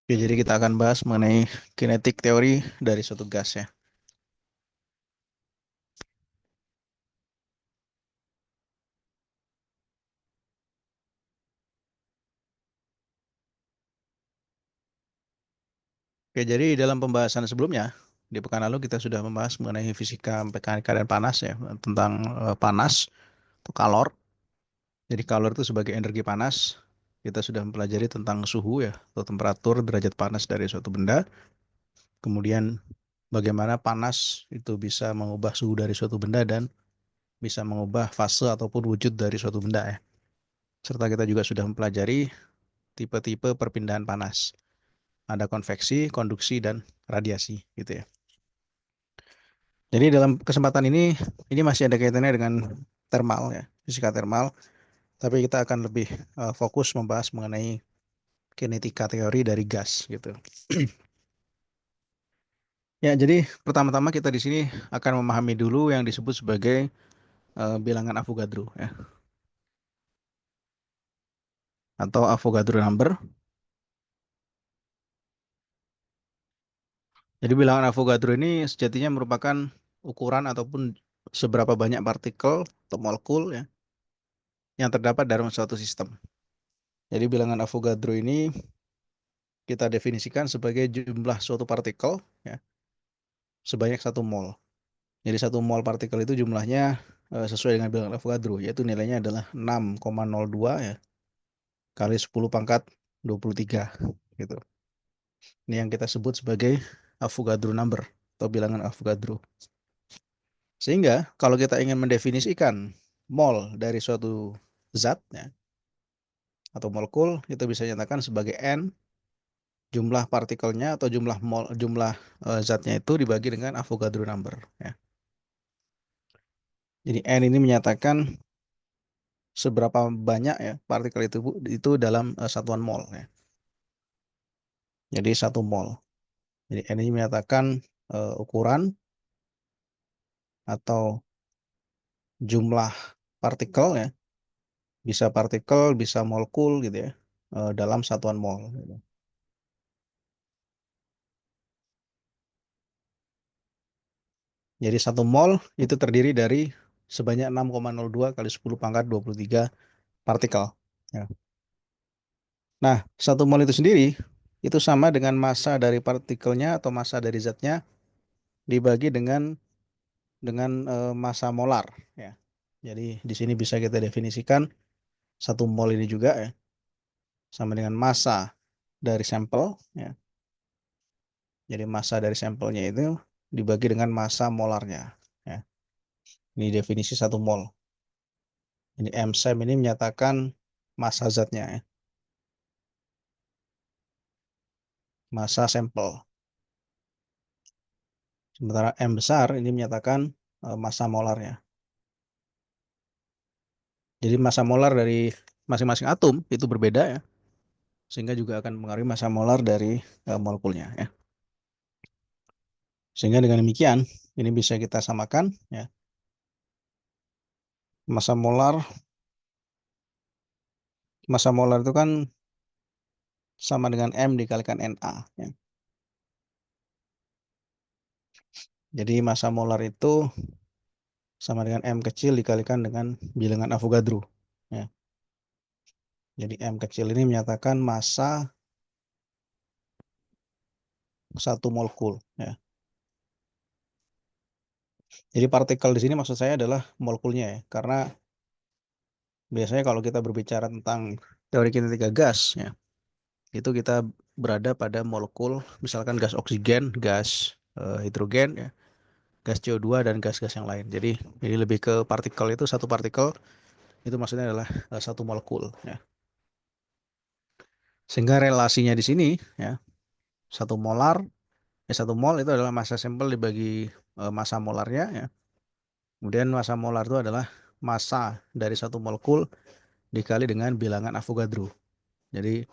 Oke, jadi kita akan bahas mengenai kinetik teori dari suatu gas ya. Oke, jadi dalam pembahasan sebelumnya, di pekan lalu kita sudah membahas mengenai fisika mekanika dan panas ya, tentang panas atau kalor. Jadi kalor itu sebagai energi panas. Kita sudah mempelajari tentang suhu ya, atau temperatur derajat panas dari suatu benda. Kemudian bagaimana panas itu bisa mengubah suhu dari suatu benda dan bisa mengubah fase ataupun wujud dari suatu benda ya. Serta kita juga sudah mempelajari tipe-tipe perpindahan panas. Ada konveksi, konduksi, dan radiasi gitu ya. Jadi dalam kesempatan ini masih ada kaitannya dengan thermal ya, fisika thermal, tapi kita akan lebih fokus membahas mengenai kinetika teori dari gas gitu. Ya, jadi pertama-tama kita di sini akan memahami dulu yang disebut sebagai bilangan Avogadro ya, atau Avogadro number. Jadi bilangan Avogadro ini sejatinya merupakan ukuran ataupun seberapa banyak partikel atau molekul ya yang terdapat dalam suatu sistem. Jadi bilangan Avogadro ini kita definisikan sebagai jumlah suatu partikel ya, sebanyak 1 mol. Jadi 1 mol partikel itu jumlahnya sesuai dengan bilangan Avogadro, yaitu nilainya adalah 6,02 ya, kali 10 pangkat 23 gitu. Ini yang kita sebut sebagai Avogadro number atau bilangan Avogadro. Sehingga kalau kita ingin mendefinisikan mol dari suatu zat ya, atau molekul, itu bisa dinyatakan sebagai N jumlah partikelnya atau jumlah zatnya itu dibagi dengan Avogadro number ya. Jadi N ini menyatakan seberapa banyak ya partikel itu dalam satuan mol ya. Jadi 1 mol. Jadi N ini menyatakan ukuran atau jumlah partikel ya, bisa partikel, bisa molekul gitu ya, dalam satuan mol gitu. Jadi 1 mol itu terdiri dari sebanyak 6,02 kali 10 pangkat 23 partikel. Ya. Nah, 1 mol itu sendiri itu sama dengan massa dari partikelnya atau massa dari zatnya dibagi dengan massa molar ya. Jadi di sini bisa kita definisikan 1 mol ini juga ya sama dengan massa dari sampel ya. Jadi massa dari sampelnya itu dibagi dengan massa molarnya ya. Ini definisi 1 mol. Ini M-SAM ini menyatakan massa zatnya ya. Massa sampel. Sementara M besar ini menyatakan massa molarnya. Jadi massa molar dari masing-masing atom itu berbeda ya, sehingga juga akan mempengaruhi massa molar dari molekulnya ya. Sehingga dengan demikian ini bisa kita samakan ya. Massa molar massa molar itu kan sama dengan M dikalikan Na ya. Jadi massa molar itu sama dengan M kecil dikalikan dengan bilangan Avogadro ya. Jadi M kecil ini menyatakan massa 1 molekul ya. Jadi partikel di sini maksud saya adalah molekulnya ya, karena biasanya kalau kita berbicara tentang teori kinetika gas ya, itu kita berada pada molekul, misalkan gas oksigen, gas hidrogen ya, gas CO2 dan gas-gas yang lain. Jadi ini lebih ke partikel, itu satu partikel itu maksudnya adalah 1 molekul ya. Sehingga relasinya di sini ya, 1 molar 1 mol itu adalah massa sampel dibagi massa molarnya ya. Kemudian massa molar itu adalah massa dari 1 molekul dikali dengan bilangan Avogadro. Jadi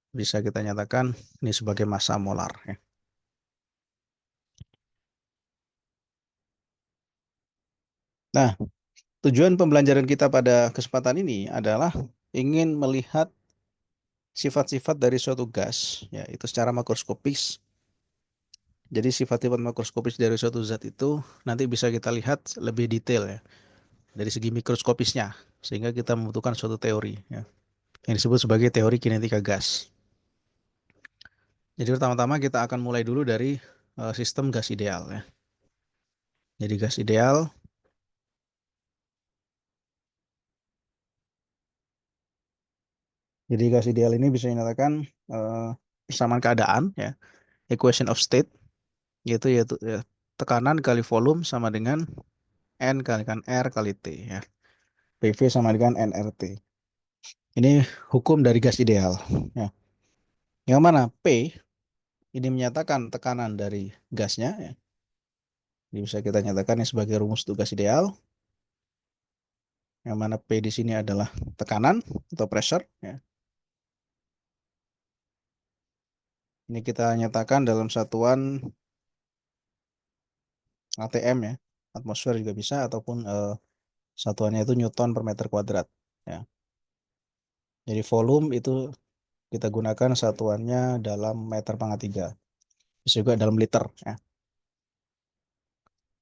bisa kita nyatakan ini sebagai massa molar ya. Nah, tujuan pembelajaran kita pada kesempatan ini adalah ingin melihat sifat-sifat dari suatu gas, ya itu secara makroskopis. Jadi sifat-sifat makroskopis dari suatu zat itu nanti bisa kita lihat lebih detail ya dari segi mikroskopisnya, sehingga kita membutuhkan suatu teori ya, yang disebut sebagai teori kinetika gas. Jadi pertama-tama kita akan mulai dulu dari sistem gas ideal ya. Jadi gas ideal, jadi gas ideal ini bisa dinyatakan persamaan keadaan ya, equation of state, yaitu ya, tekanan kali volume sama dengan N kalikan R kali T ya. PV sama dengan nRT. Ini hukum dari gas ideal ya. Yang mana P ini menyatakan tekanan dari gasnya ya. Jadi bisa kita nyatakan sebagai rumus tugas ideal. Yang mana P di sini adalah tekanan atau pressure ya. Ini kita nyatakan dalam satuan ATM ya. Atmosfer juga bisa ataupun satuannya itu Newton per meter kuadrat ya. Jadi volume itu kita gunakan satuannya dalam meter pangkat 3. Bisa juga dalam liter ya.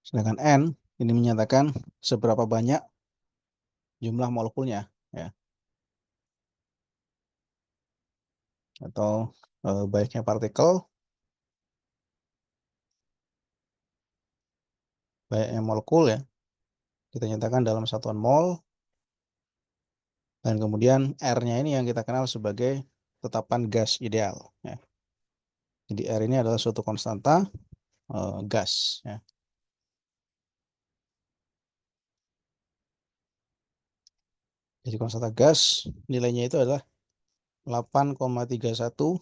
Sedangkan N ini menyatakan seberapa banyak jumlah molekulnya ya, atau banyaknya partikel, banyaknya molekul ya, kita nyatakan dalam satuan mol, dan kemudian R-nya ini yang kita kenal sebagai tetapan gas ideal ya. Jadi R ini adalah suatu konstanta gas ya. Jadi konstanta gas nilainya itu adalah 8,31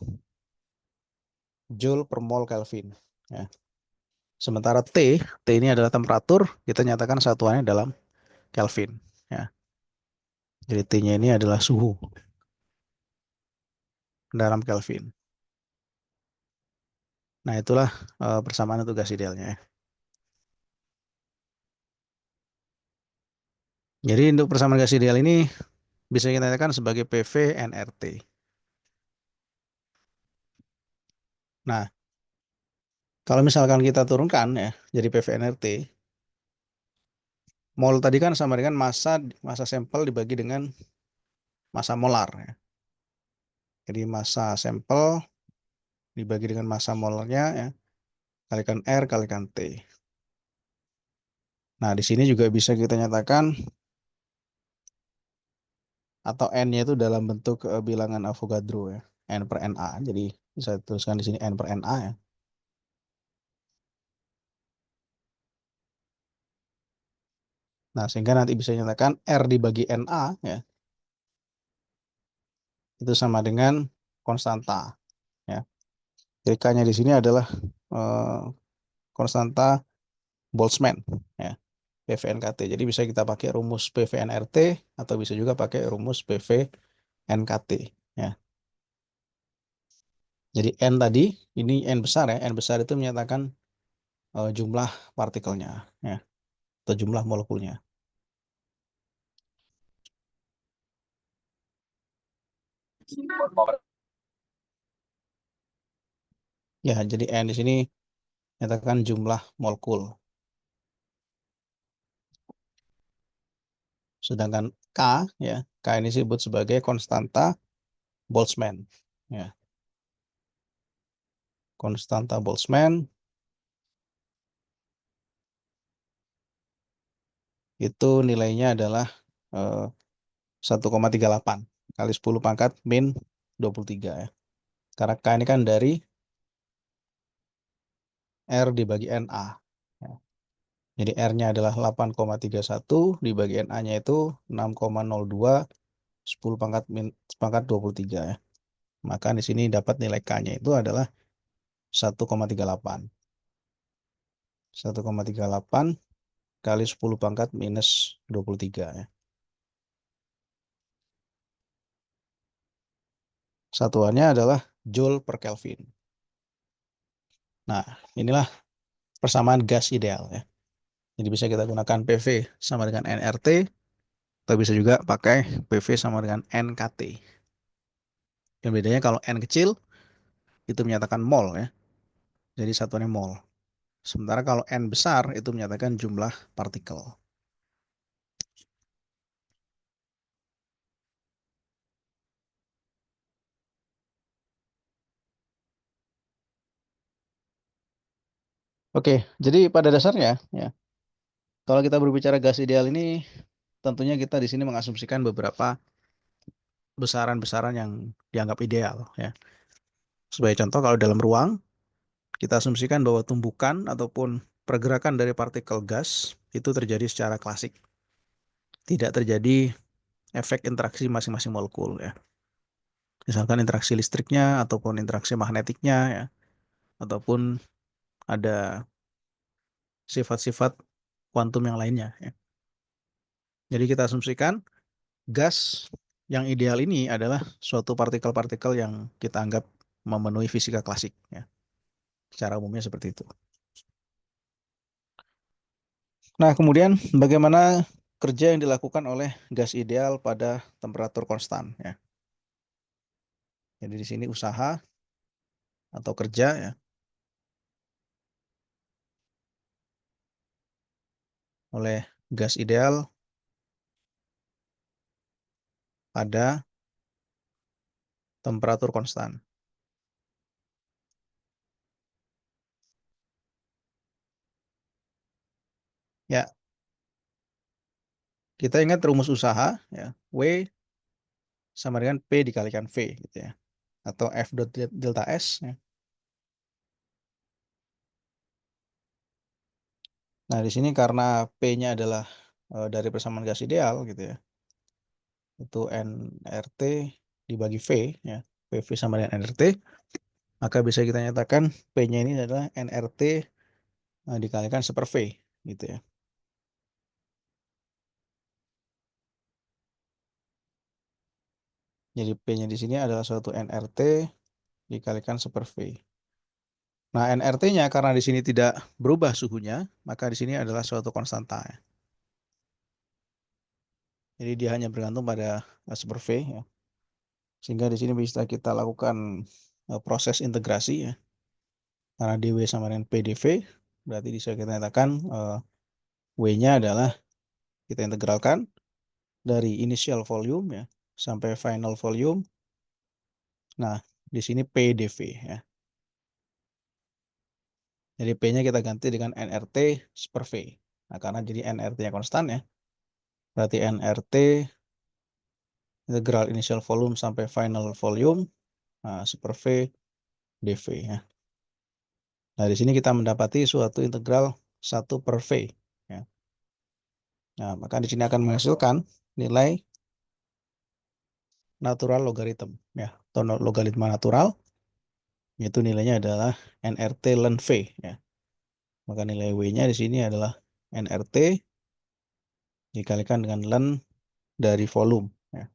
Joule per mol Kelvin ya. Sementara T ini adalah temperatur, kita nyatakan satuannya dalam Kelvin ya. Jadi T-nya ini adalah suhu dalam Kelvin. Nah, itulah persamaan untuk gas idealnya ya. Jadi untuk persamaan gas ideal ini bisa kita katakan sebagai PV nRT. Nah, kalau misalkan kita turunkan ya jadi PV nRT, mol tadi kan sama dengan massa sampel dibagi dengan massa molar ya. Jadi massa sampel dibagi dengan massa molarnya ya, kalikan R kalikan T. Nah, di sini juga bisa kita nyatakan atau N-nya itu dalam bentuk bilangan Avogadro ya, N per Na. Jadi bisa dituliskan di sini N per Na ya. Nah, sehingga nanti bisa nyatakan R dibagi Na ya, itu sama dengan konstanta ya. Jadi K-nya di sini adalah eh, konstanta Boltzmann ya, PVNKT. Jadi bisa kita pakai rumus PVNRT atau bisa juga pakai rumus PVNKT ya. Jadi N tadi ini N besar ya. N besar itu menyatakan jumlah partikelnya ya, atau jumlah molekulnya. Ya, jadi N di sini menyatakan jumlah molekul. Sedangkan K ya, K ini disebut sebagai konstanta Boltzmann ya. Konstanta Boltzmann itu nilainya adalah 1,38 kali 10 pangkat min 23 ya. Karena K ini kan dari R dibagi NA ya. Jadi R-nya adalah 8,31 dibagi NA-nya itu 6,02 10 pangkat 23 ya. Maka di sini dapat nilai K-nya itu adalah 1,38. 1,38 kali 10 pangkat minus 23 ya. Satuannya adalah Joule per Kelvin. Nah, inilah persamaan gas ideal ya. Jadi bisa kita gunakan PV sama dengan nRT, atau bisa juga pakai PV sama dengan NKT. Dan bedanya kalau n kecil itu menyatakan mol ya. Jadi satuannya mol. Sementara kalau n besar itu menyatakan jumlah partikel. Oke, jadi pada dasarnya ya, kalau kita berbicara gas ideal ini, tentunya kita di sini mengasumsikan beberapa besaran-besaran yang dianggap ideal ya. Sebagai contoh, kalau dalam ruang, kita asumsikan bahwa tumbukan ataupun pergerakan dari partikel gas itu terjadi secara klasik. Tidak terjadi efek interaksi masing-masing molekul ya. Misalkan interaksi listriknya ataupun interaksi magnetiknya ya, ataupun ada sifat-sifat kuantum yang lainnya ya. Jadi kita asumsikan gas yang ideal ini adalah suatu partikel-partikel yang kita anggap memenuhi fisika klasik ya. Secara umumnya seperti itu. Nah, kemudian bagaimana kerja yang dilakukan oleh gas ideal pada temperatur konstan ya. Jadi di sini usaha atau kerja ya oleh gas ideal pada temperatur konstan. Ya, kita ingat rumus usaha ya, W sama dengan P dikalikan V gitu ya. Atau F dot delta S ya. Nah, di sini karena P-nya adalah dari persamaan gas ideal gitu ya. Itu nRT dibagi V ya. PV sama dengan nRT, maka bisa kita nyatakan P-nya ini adalah nRT dikalikan 1/V gitu ya. Jadi P-nya di sini adalah suatu nRT dikalikan 1/V. Nah, nRT-nya karena di sini tidak berubah suhunya, maka di sini adalah suatu konstanta ya. Jadi dia hanya bergantung pada 1/V ya. Sehingga di sini bisa kita lakukan proses integrasi ya. Karena dW sama dengan PdV, berarti bisa kita katakan W-nya adalah kita integralkan dari initial volume ya sampai final volume. Nah, di sini PdV ya. Jadi P-nya kita ganti dengan nRT per V. Nah, karena jadi nRT-nya konstan ya. Berarti nRT integral initial volume sampai final volume per V dV ya. Nah, di sini kita mendapati suatu integral 1/V ya. Nah, maka di sini akan menghasilkan nilai natural logarithm ya, atau logaritma natural, yaitu nilainya adalah nRT ln V ya. Maka nilai W-nya di sini adalah nRT dikalikan dengan ln dari volume ya.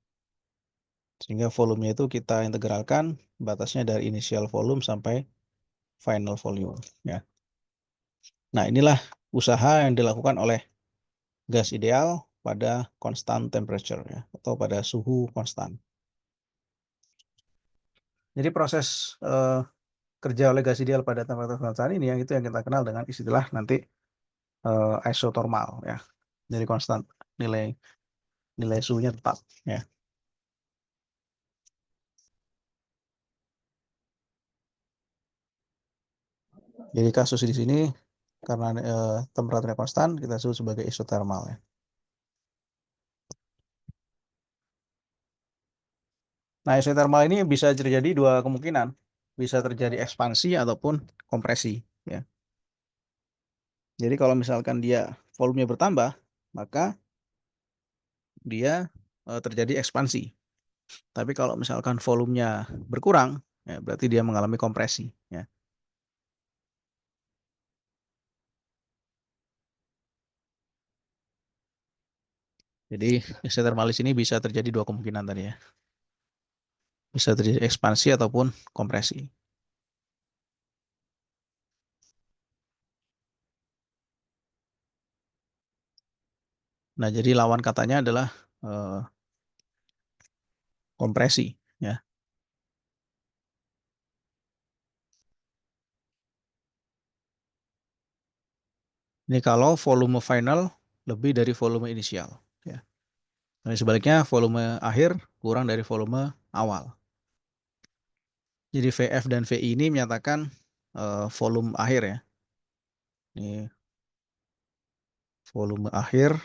Sehingga volumenya itu kita integralkan batasnya dari initial volume sampai final volume ya. Nah, inilah usaha yang dilakukan oleh gas ideal pada constant temperature ya, atau pada suhu konstan. Jadi proses kerja oleh gas ideal pada temperatur konstan ini yang itu yang kita kenal dengan istilah nanti isothermal ya. Jadi konstan, nilai nilai suhunya tetap ya. Jadi kasus di sini karena temperaturnya konstan kita sebut sebagai isothermal ya. Nah, isothermal ini bisa terjadi dua kemungkinan. Bisa terjadi ekspansi ataupun kompresi ya. Jadi kalau misalkan dia volumenya bertambah, maka dia terjadi ekspansi. Tapi kalau misalkan volumenya berkurang, ya berarti dia mengalami kompresi ya. Jadi isotermalis ini bisa terjadi dua kemungkinan tadi ya. Bisa terjadi ekspansi ataupun kompresi. Nah, jadi lawan katanya adalah kompresi ya. Ini kalau volume final lebih dari volume inisial. Ya. Dan sebaliknya volume akhir kurang dari volume awal. Jadi VF dan VI ini menyatakan volume akhir ya. Ini volume akhir,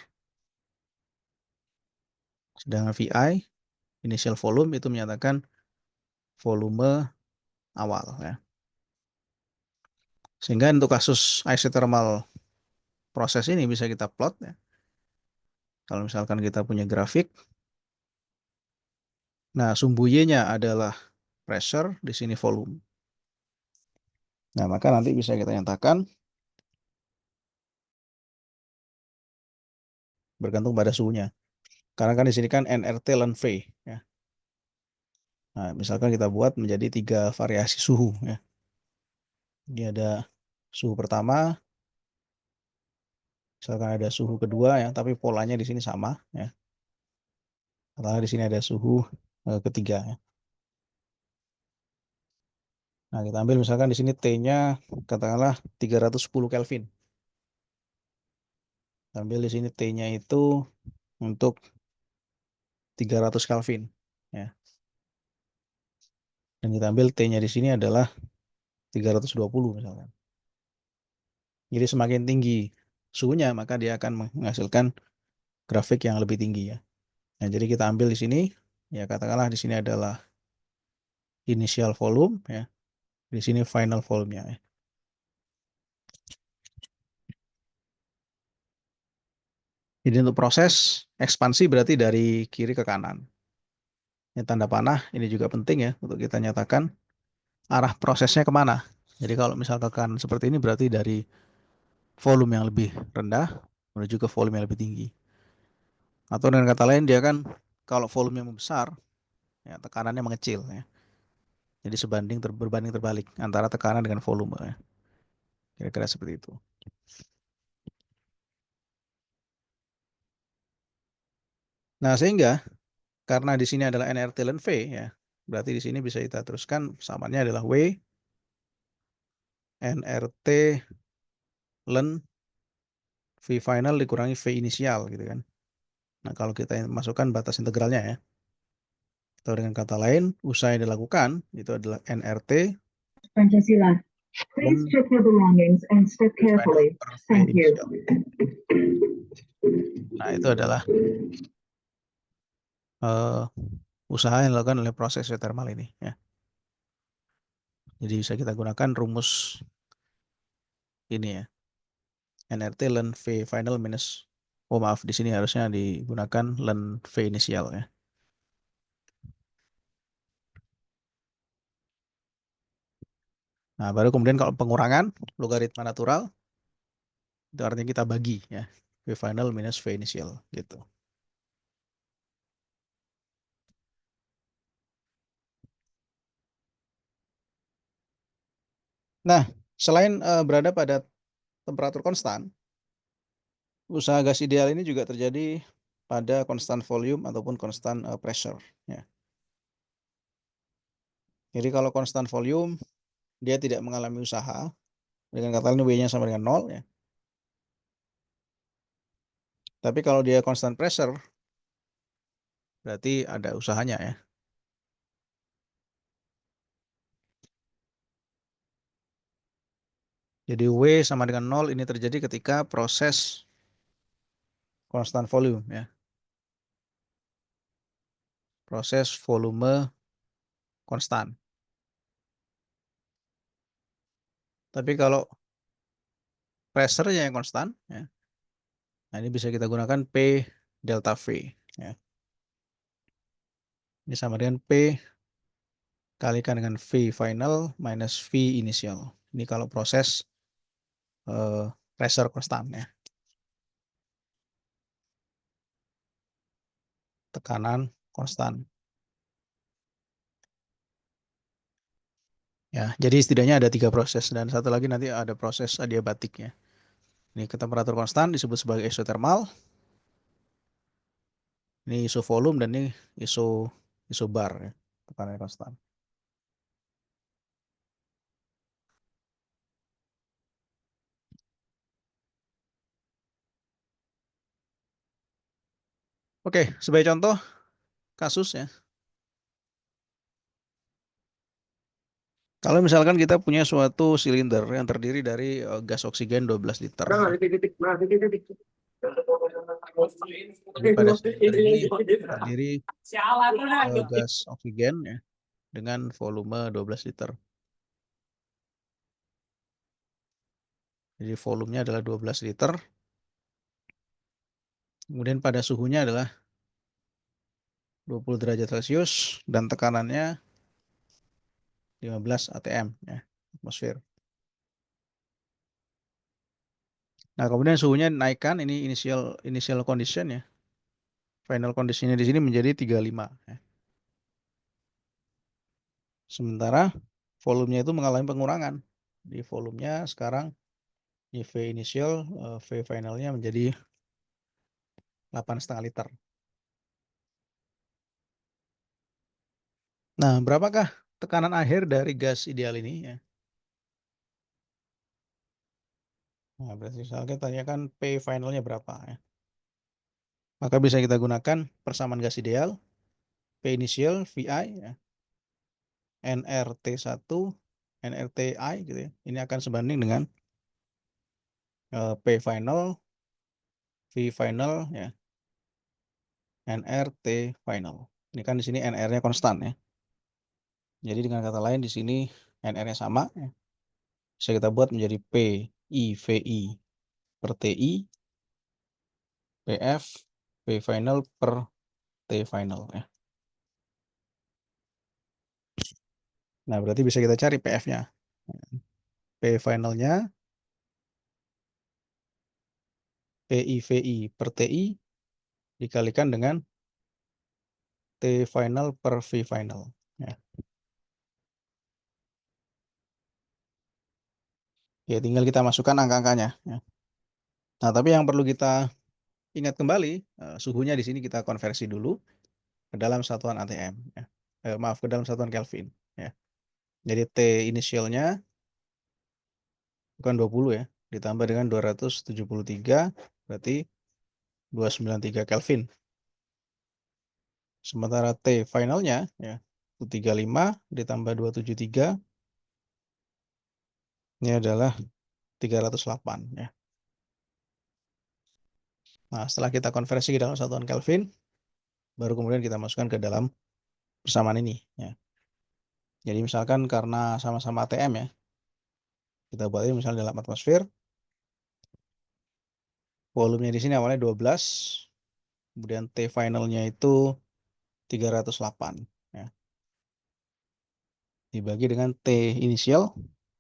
sedangkan VI, initial volume, itu menyatakan volume awal ya. Sehingga untuk kasus isothermal proses ini bisa kita plot ya. Kalau misalkan kita punya grafik, nah sumbu Y-nya adalah pressure, di sini volume. Nah, maka nanti bisa kita nyatakan bergantung pada suhunya. Karena kan di sini kan nRT ln V ya. Nah, misalkan kita buat menjadi 3 variasi suhu ya. Ini ada suhu pertama, misalkan ada suhu kedua ya, tapi polanya di sini sama ya. Karena di sini ada suhu ketiga ya. Nah, kita ambil misalkan di sini T-nya katakanlah 310 Kelvin. Kita ambil di sini T-nya itu untuk 300 Kelvin ya. Dan kita ambil T-nya di sini adalah 320 misalkan. Jadi semakin tinggi suhunya, maka dia akan menghasilkan grafik yang lebih tinggi ya. Nah, jadi kita ambil di sini, ya katakanlah di sini adalah initial volume ya. Di sini final volume-nya ya. Jadi untuk proses ekspansi berarti dari kiri ke kanan. Ini tanda panah, ini juga penting ya untuk kita nyatakan arah prosesnya kemana. Jadi kalau misal ke kanan seperti ini berarti dari volume yang lebih rendah menuju ke volume yang lebih tinggi. Atau dengan kata lain dia kan kalau volume yang membesar, ya tekanannya mengecil ya. Jadi berbanding terbalik antara tekanan dengan volume ya. Kira-kira seperti itu. Nah, sehingga karena di sini adalah nRT ln V ya. Berarti di sini bisa kita teruskan samanya adalah W nRT ln V final dikurangi V inisial gitu kan. Nah, kalau kita masukkan batas integralnya ya. Atau dengan kata lain, usaha yang dilakukan itu adalah nRT Pancasila. Please dan check your belongings and step V final carefully. per V Thank you. inisial. Nah, itu adalah usaha yang dilakukan oleh proses geothermal ini ya. Jadi bisa kita gunakan rumus ini ya. nRT ln V final minus, oh maaf, di sini harusnya digunakan ln V inisial ya. Nah, baru kemudian kalau pengurangan logaritma natural, itu artinya kita bagi ya. V final minus V inisial gitu. Nah, selain berada pada temperatur konstan, usaha gas ideal ini juga terjadi pada konstan volume ataupun konstan pressure ya. Jadi kalau konstan volume dia tidak mengalami usaha, dengan kata lain W-nya sama dengan 0 ya. Tapi kalau dia konstan pressure berarti ada usahanya ya. Jadi W sama dengan 0 ini terjadi ketika proses konstan volume ya. Proses volume konstan. Tapi kalau pressure-nya yang konstan ya. Nah, ini bisa kita gunakan P delta V ya. Ini sama dengan P kalikan dengan V final minus V initial. Ini kalau proses pressure konstan ya. Tekanan konstan. Ya, jadi setidaknya ada 3 proses dan satu lagi nanti ada proses adiabatiknya. Ini ke temperatur konstan disebut sebagai isothermal. Ini iso volume dan ini isobar ya, tekanan konstan. Oke, sebagai contoh kasus ya. Kalau misalkan kita punya suatu silinder yang terdiri dari gas oksigen 12 liter. Jadi pada silinder ini terdiri gas oksigen ya dengan volume 12 liter. Jadi volumenya adalah 12 liter. Kemudian pada suhunya adalah 20 derajat Celcius dan tekanannya 15 atm ya, atmosfer. Nah, kemudian suhunya naikkan, ini initial condition ya. Final conditionnya di sini menjadi 35 ya. Sementara volumenya itu mengalami pengurangan. Di volumenya sekarang di V initial, V finalnya menjadi 8,5 liter. Nah, berapakah tekanan akhir dari gas ideal ini ya? Nah, berarti misalnya tanyakan P finalnya berapa ya. Maka bisa kita gunakan persamaan gas ideal, P initial, VI ya, nRT1, nRTI gitu ya. Ini akan sebanding dengan P final, V final ya, nRT final. Ini kan di sini nR-nya konstan ya. Jadi dengan kata lain di sini nR-nya sama ya. Bisa kita buat menjadi P I VI per TI, PF P final per T final ya. Nah, berarti bisa kita cari PF-nya. P finalnya PI VI per TI dikalikan dengan T final per V final ya. Ya, tinggal kita masukkan angka-angkanya ya. Nah, tapi yang perlu kita ingat kembali, suhunya di sini kita konversi dulu ke dalam satuan ATM ya. Maaf, ke dalam satuan Kelvin ya. Jadi T inisialnya bukan 20 ya, ditambah dengan 273 berarti 293 Kelvin. Sementara T finalnya ya 35 ditambah 273 ini adalah 308 ya. Nah, setelah kita konversi ke dalam satuan Kelvin, baru kemudian kita masukkan ke dalam persamaan ini ya. Jadi misalkan karena sama-sama ATM ya, kita buat ini misalnya dalam atmosfer, volumenya di sini awalnya 12, kemudian T finalnya itu 308 ya. Dibagi dengan T inisial,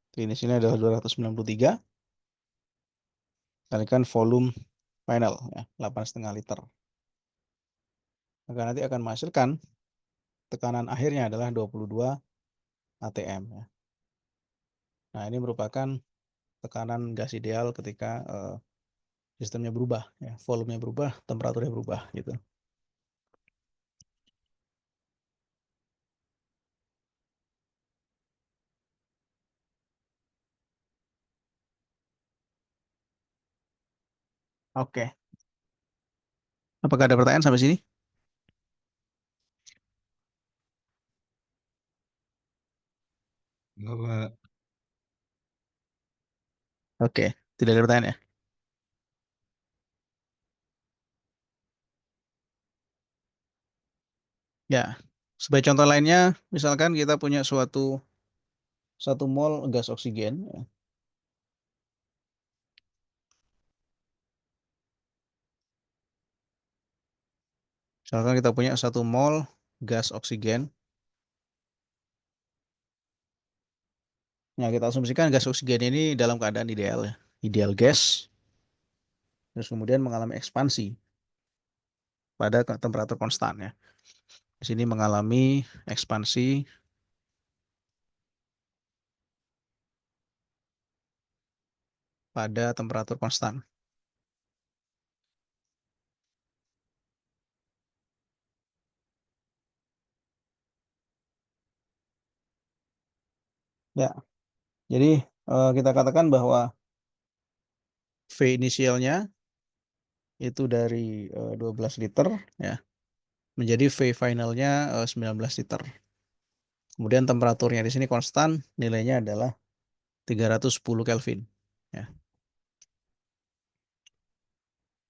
T inisialnya adalah 293, kalikan volume final ya, 8,5 liter. Maka nanti akan menghasilkan tekanan akhirnya adalah 22 atm ya. Nah, ini merupakan tekanan gas ideal ketika sistemnya berubah ya, volumenya berubah, temperaturnya berubah gitu. Oke. Apakah ada pertanyaan sampai sini? Oke, tidak ada pertanyaan ya. Ya, sebagai contoh lainnya, misalkan kita punya suatu 1 mol gas oksigen ya. Misalkan kita punya 1 mol gas oksigen. Nah, kita asumsikan gas oksigen ini dalam keadaan ideal ya. Ideal gas. Terus kemudian mengalami ekspansi pada temperatur konstan ya. Di sini mengalami ekspansi pada temperatur konstan. Ya, jadi kita katakan bahwa V inisialnya itu dari 12 liter ya menjadi V finalnya 19 liter. Kemudian temperaturnya di sini konstan, nilainya adalah 310 Kelvin. Ya.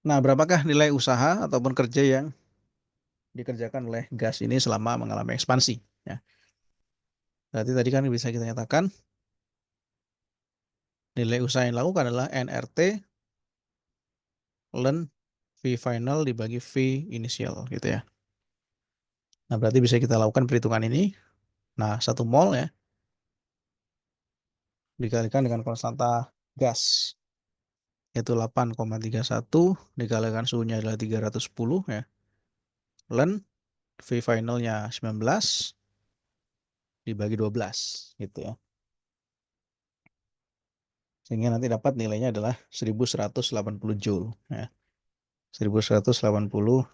Nah, berapakah nilai usaha ataupun kerja yang dikerjakan oleh gas ini selama mengalami ekspansi? Ya. Berarti tadi kan bisa kita nyatakan nilai usaha yang dilakukan adalah NRT ln V final dibagi V inisial gitu ya. Nah, berarti bisa kita lakukan perhitungan ini. Nah, 1 mol ya dikalikan dengan konstanta gas yaitu 8,31 dikalikan suhunya adalah 310 ya. Ln V finalnya 19 dibagi 12 gitu ya. Sehingga nanti dapat nilainya adalah 1180 joule ya. 1180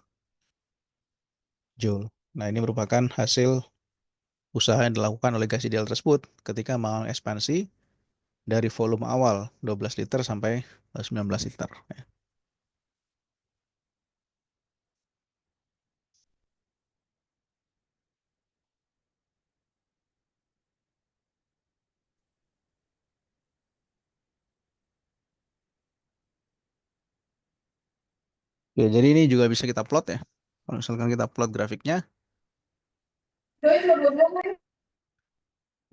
joule. Nah, ini merupakan hasil usaha yang dilakukan oleh gas ideal tersebut ketika mengalami ekspansi dari volume awal 12 liter sampai 19 liter ya. Oke, jadi ini juga bisa kita plot ya. Kalau misalkan kita plot grafiknya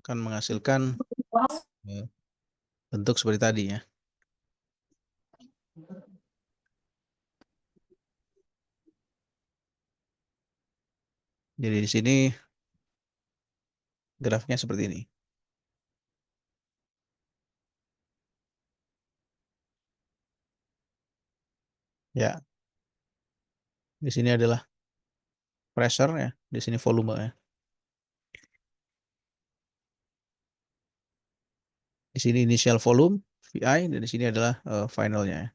akan menghasilkan bentuk seperti tadi ya. Jadi di sini grafiknya seperti ini. Ya, di sini adalah pressure ya, di sini volume ya. Di sini initial volume VI dan di sini adalah finalnya ya.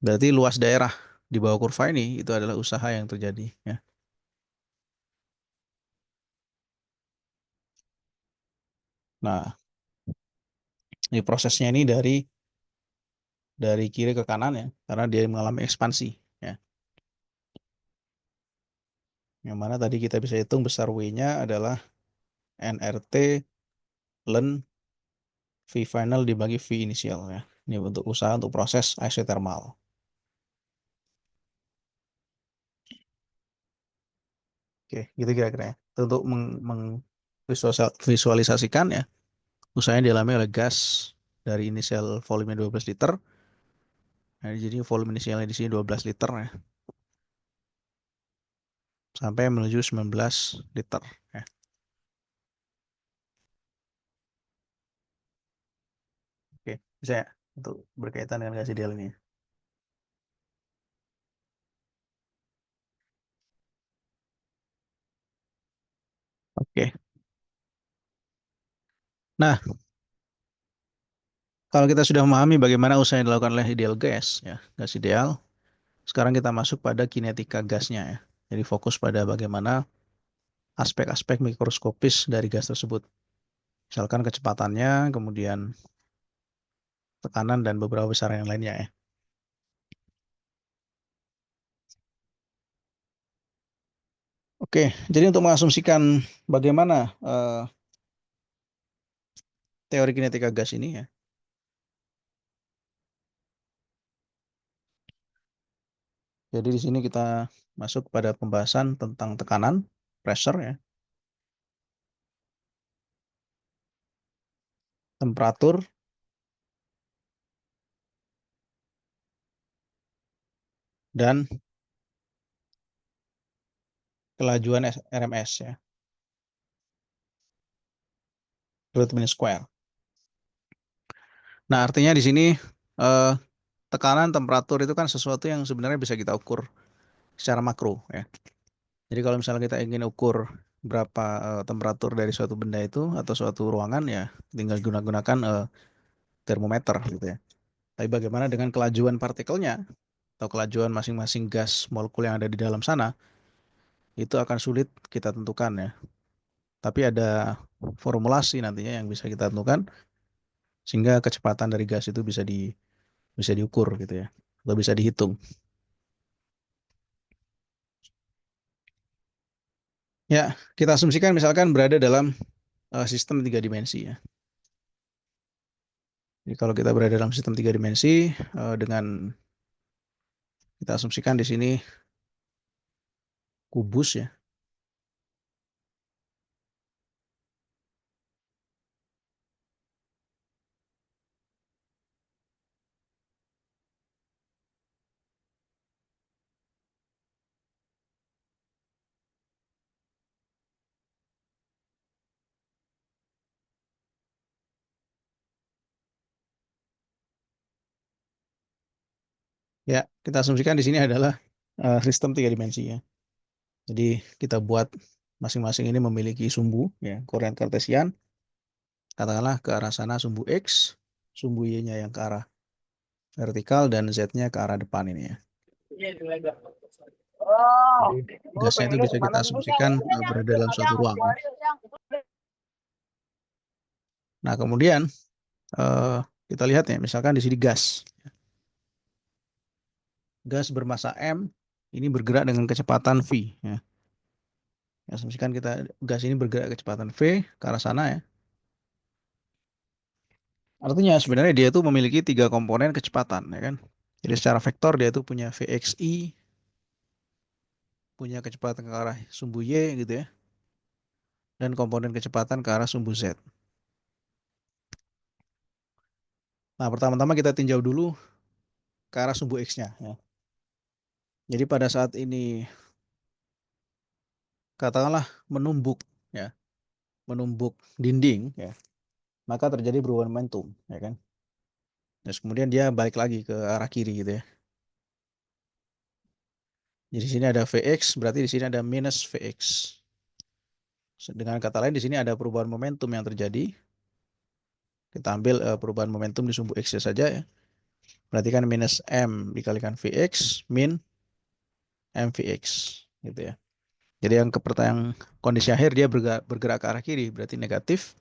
Berarti luas daerah di bawah kurva ini itu adalah usaha yang terjadi ya. Nah, ini prosesnya ini dari kiri ke kanan ya, karena dia mengalami ekspansi ya. Yang mana tadi kita bisa hitung besar W-nya adalah NRT ln V final dibagi V inisial ya. Ini untuk usaha untuk proses isotermal. Oke, gitu kira-kira ya. Untuk visualisasikan ya, usahanya dialami oleh gas dari inisial volume 12 liter. Nah, jadi volume inisialnya di sini 12 liter ya. Sampai menuju 19 liter ya. Oke, bisa ya untuk berkaitan dengan gas ideal ini. Oke. Nah, kalau kita sudah memahami bagaimana usaha yang dilakukan oleh ideal gas ya, gas ideal, sekarang kita masuk pada kinetika gasnya ya. Jadi fokus pada bagaimana aspek-aspek mikroskopis dari gas tersebut. Misalkan kecepatannya, kemudian tekanan dan beberapa besaran yang lainnya ya. Oke, jadi untuk mengasumsikan bagaimana teori kinetika gas ini ya. Jadi di sini kita masuk pada pembahasan tentang tekanan, pressure ya, temperatur, dan kelajuan RMS ya, root mean square. Nah, artinya di sini eh, tekanan, temperatur itu kan sesuatu yang sebenarnya bisa kita ukur secara makro ya. Jadi kalau misalnya kita ingin ukur berapa temperatur dari suatu benda itu atau suatu ruangan ya, tinggal gunakan termometer gitu ya. Tapi bagaimana dengan kelajuan partikelnya atau kelajuan masing-masing gas molekul yang ada di dalam sana, itu akan sulit kita tentukan ya. Tapi ada formulasi nantinya yang bisa kita tentukan sehingga kecepatan dari gas itu bisa diukur gitu ya. atau bisa dihitung. Ya, kita asumsikan misalkan berada dalam sistem 3 dimensi ya. Jadi kalau kita berada dalam sistem 3 dimensi dengan kita asumsikan di sini kubus ya. Ya, kita asumsikan di sini adalah sistem 3 dimensi ya. Jadi kita buat masing-masing ini memiliki sumbu ya, koordinat kartesian. Katakanlah ke arah sana sumbu X, sumbu Y-nya yang ke arah vertikal dan Z-nya ke arah depan ini ya. Jadi gasnya itu bisa kita asumsikan berada dalam suatu ruang. Nah, kemudian kita lihat ya, misalkan di sini gas. Gas bermasa M ini bergerak dengan kecepatan V ya. Asumsikan kita gas ini bergerak kecepatan V ke arah sana ya. Artinya sebenarnya dia itu memiliki 3 komponen kecepatan ya kan. Jadi secara vektor dia itu punya Vxi, punya kecepatan ke arah sumbu Y gitu ya. Dan komponen kecepatan ke arah sumbu Z. Nah, pertama-tama kita tinjau dulu ke arah sumbu X-nya ya. Jadi pada saat ini katakanlah menumbuk ya, menumbuk dinding ya, maka terjadi perubahan momentum ya kan. Terus kemudian dia balik lagi ke arah kiri gitu ya. Jadi di sini ada Vx, berarti di sini ada minus Vx. Dengan kata lain di sini ada perubahan momentum yang terjadi. Kita ambil perubahan momentum di sumbu X saja ya. Berarti kan minus M dikalikan Vx min MVX gitu ya. Jadi yang kondisi akhir dia bergerak ke arah kiri berarti negatif.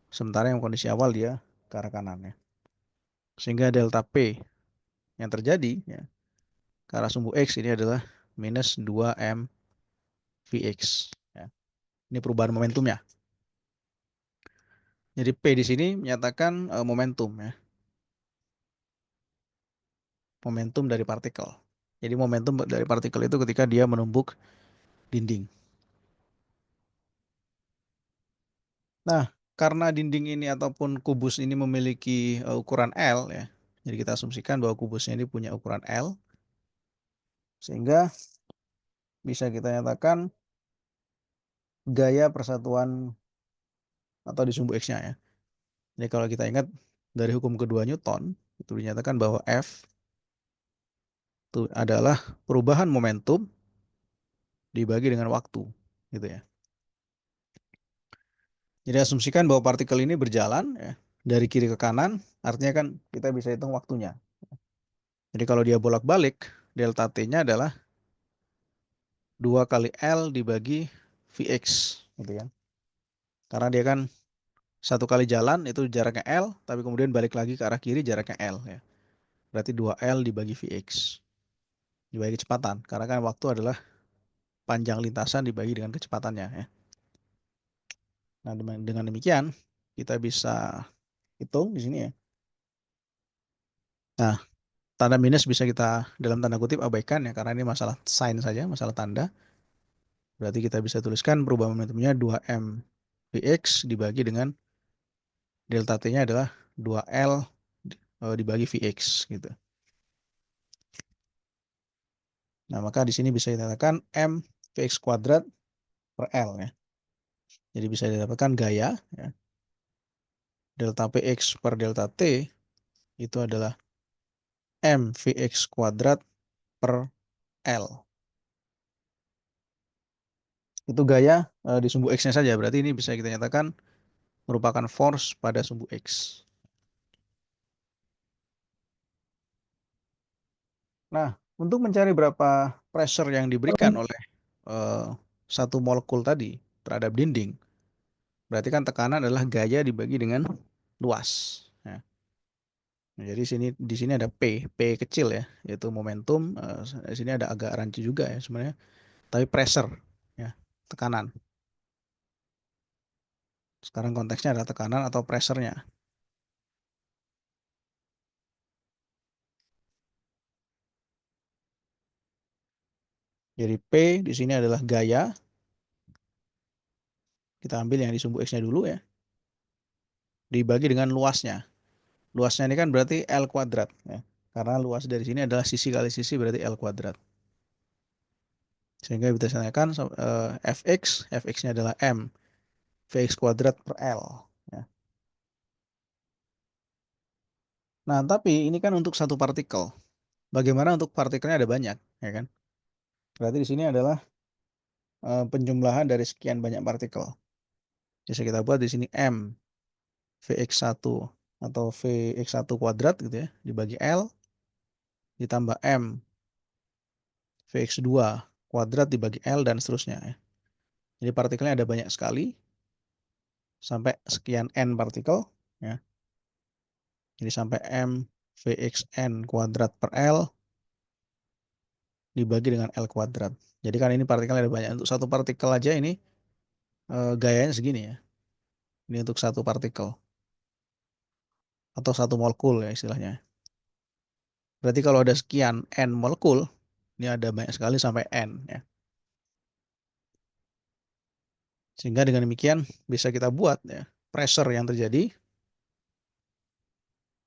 Sementara yang kondisi awal dia ke arah kanan ya. Sehingga delta P yang terjadi ya, ke arah sumbu X ini adalah minus 2M Vx ya. Ini perubahan momentumnya. Jadi P di sini menyatakan momentum ya. Momentum dari partikel. Jadi momentum dari partikel itu ketika dia menumbuk dinding. Nah, karena dinding ini ataupun kubus ini memiliki ukuran L ya. Jadi kita asumsikan bahwa kubusnya ini punya ukuran L. Sehingga bisa kita nyatakan gaya persatuan atau di sumbu X-nya ya. Jadi kalau kita ingat dari hukum kedua Newton, itu dinyatakan bahwa F itu adalah perubahan momentum dibagi dengan waktu. Gitu ya. Jadi asumsikan bahwa partikel ini berjalan ya, dari kiri ke kanan, artinya kan kita bisa hitung waktunya. Jadi kalau dia bolak-balik, delta T-nya adalah 2 kali L dibagi Vx. Gitu kan. Karena dia kan 1 kali jalan itu jaraknya L, tapi kemudian balik lagi ke arah kiri jaraknya L. Ya. Berarti 2L dibagi Vx. Dibagi kecepatan. Karena kan waktu adalah panjang lintasan dibagi dengan kecepatannya. Ya. Nah dengan demikian, kita bisa hitung di sini ya. Nah, tanda minus bisa kita dalam tanda kutip abaikan ya, karena ini masalah sign saja, masalah tanda. Berarti kita bisa tuliskan perubahan momentumnya 2M Vx dibagi dengan delta T-nya adalah 2L dibagi Vx gitu. Nah, maka di sini bisa dikatakan M Vx kuadrat per L ya. Jadi bisa didapatkan gaya ya. Delta Px per delta T itu adalah M Vx kuadrat per L. Itu gaya di sumbu X-nya saja. Berarti ini bisa kita nyatakan merupakan force pada sumbu X. Nah, untuk mencari berapa pressure yang diberikan oleh uh, satu molekul tadi terhadap dinding, berarti kan tekanan adalah gaya dibagi dengan luas. Ya. Nah, jadi di sini ada P kecil ya, yaitu momentum. Di sini ada agak rancu juga ya sebenarnya, tapi pressure ya, tekanan. Sekarang konteksnya adalah tekanan atau pressure-nya. Jadi P di sini adalah gaya. Kita ambil yang di sumbu X-nya dulu ya. Dibagi dengan luasnya. Luasnya ini kan berarti L kuadrat ya. Karena luas dari sini adalah sisi kali sisi berarti L kuadrat. Sehingga bisa ditanyakan Fx-nya adalah M. Vx kuadrat per L. Ya. Nah, tapi ini kan untuk satu partikel. Bagaimana untuk partikelnya ada banyak, ya kan? Berarti di sini adalah penjumlahan dari sekian banyak partikel. Bisa kita buat di sini M Vx1 atau Vx1 kuadrat gitu ya, dibagi L ditambah M Vx2 kuadrat dibagi L dan seterusnya ya. Jadi partikelnya ada banyak sekali sampai sekian N partikel ya. Jadi sampai M Vxn kuadrat per L dibagi dengan L kuadrat. Jadi kan ini partikelnya ada banyak. Untuk satu partikel aja ini gayanya segini ya. Ini untuk satu partikel atau satu molekul ya istilahnya. Berarti kalau ada sekian N molekul, ini ada banyak sekali sampai N ya. Sehingga dengan demikian bisa kita buat ya, pressure yang terjadi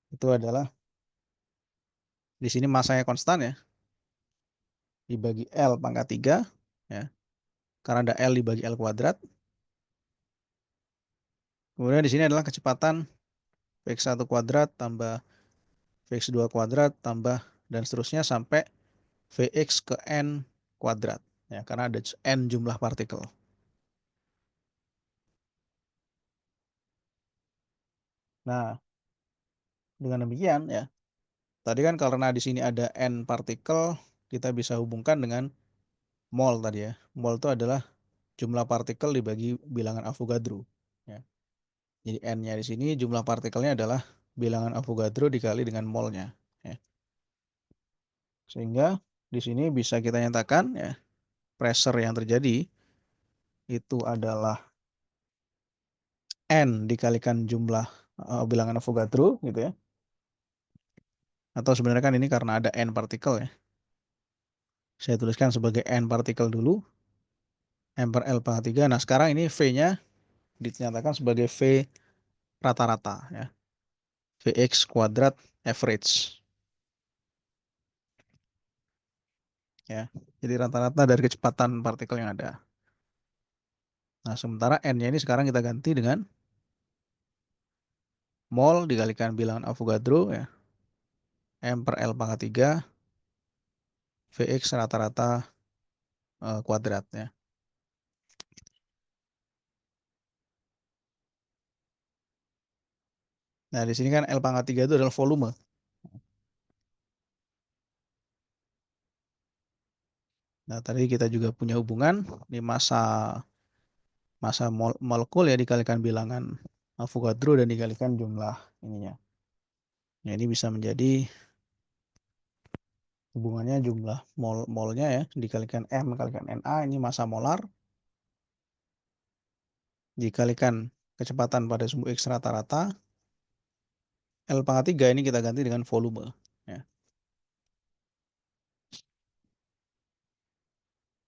itu adalah di sini masanya konstan ya, dibagi L pangkat 3 ya. Karena ada L dibagi L kuadrat. Kemudian di sini adalah kecepatan Vx1 kuadrat tambah Vx2 kuadrat tambah dan seterusnya sampai Vx ke N kuadrat ya, karena ada N jumlah partikel. Nah, dengan demikian ya, tadi kan karena di sini ada N partikel, kita bisa hubungkan dengan mol tadi ya. Mol itu adalah jumlah partikel dibagi bilangan Avogadro. Ya. Jadi N-nya di sini jumlah partikelnya adalah bilangan Avogadro dikali dengan molnya. Ya. Sehingga di sini bisa kita nyatakan ya, pressure yang terjadi itu adalah N dikalikan jumlah bilangan Avogadro gitu ya. Atau sebenarnya kan ini karena ada N partikel ya. Saya tuliskan sebagai N partikel dulu. M per L pangkat 3. Nah sekarang ini V-nya dinyatakan sebagai V rata-rata ya. Vx kuadrat average. Ya. Jadi rata-rata dari kecepatan partikel yang ada. Nah, sementara N-nya ini sekarang kita ganti dengan mol dikalikan bilangan Avogadro ya. M per L pangkat 3 Vx rata-rata kuadrat ya. Nah, di sini kan L pangkat 3 itu adalah volume. Nah, tadi kita juga punya hubungan di masa molekul ya dikalikan bilangan Avogadro dan dikalikan jumlah ininya. Nah, ini bisa menjadi hubungannya jumlah molnya ya dikalikan M kalikan Na, ini massa molar dikalikan kecepatan pada sumbu X rata-rata. L pangkat 3 ini kita ganti dengan volume ya.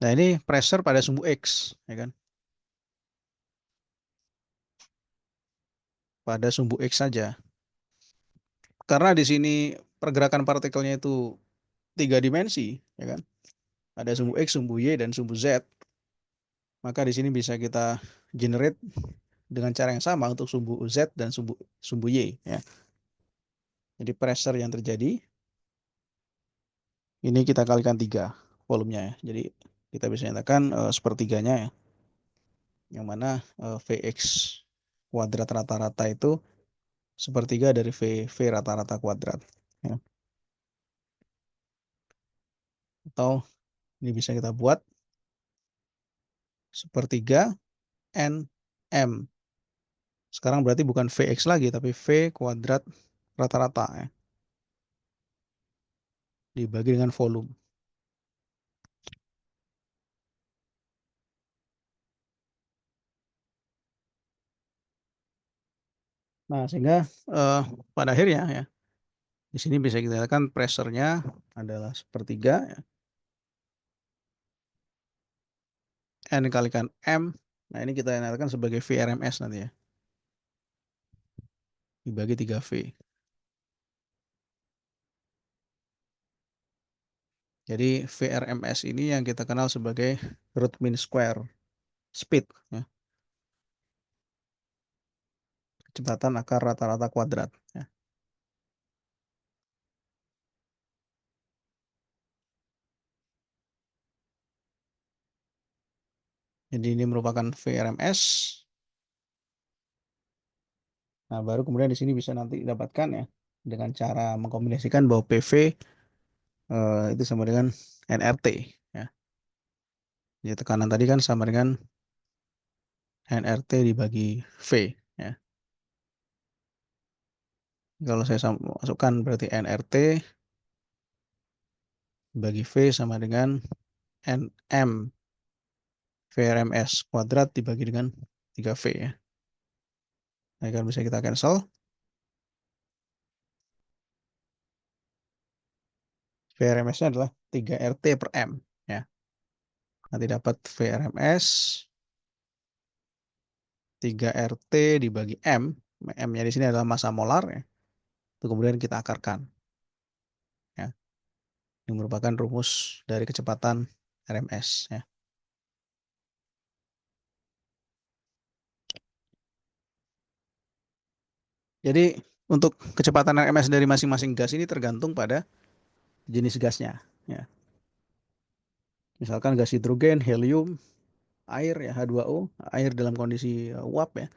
Nah, ini pressure pada sumbu X ya kan. Pada sumbu X saja. Karena di sini pergerakan partikelnya itu 3 dimensi ya kan. Ada sumbu X, sumbu Y dan sumbu Z. Maka di sini bisa kita generate dengan cara yang sama untuk sumbu Z dan sumbu Y ya. Jadi pressure yang terjadi ini kita kalikan 3 volumenya ya. Jadi kita bisa nyatakan sepertiganya ya. Yang mana Vx kuadrat rata-rata itu sepertiga dari V rata-rata kuadrat. Ya. Atau ini bisa kita buat sepertiga N M. Sekarang berarti bukan Vx lagi, tapi V kuadrat rata-rata ya. dibagi dengan volume. Nah, sehingga pada akhirnya ya, di sini bisa kita katakan pressure-nya adalah sepertiga ya. N dikalikan M. Nah, ini kita nyatakan sebagai VRMS nanti ya. Dibagi 3V. Jadi VRMS ini yang kita kenal sebagai root mean square speed ya. Kecepatan akar rata-rata kuadrat ya. Jadi ini merupakan VRMS. Nah, baru kemudian di sini bisa nanti didapatkan ya dengan cara mengkombinasikan bahwa PV itu sama dengan nRT ya. Jadi tekanan tadi kan sama dengan nRT dibagi V ya. Kalau saya masukkan berarti nRT bagi V sama dengan nm VRMS kuadrat dibagi dengan 3V ya. Nah, kan bisa kita cancel. VRMS-nya adalah 3RT per M ya. Nanti dapat VRMS 3RT dibagi M. M-nya di sini adalah massa molar ya. Itu kemudian kita akarkan. Ya. Ini merupakan rumus dari kecepatan RMS ya. Jadi untuk kecepatan RMS dari masing-masing gas ini tergantung pada jenis gasnya ya. Misalkan gas hidrogen, helium, air ya H2O, air dalam kondisi uap ya.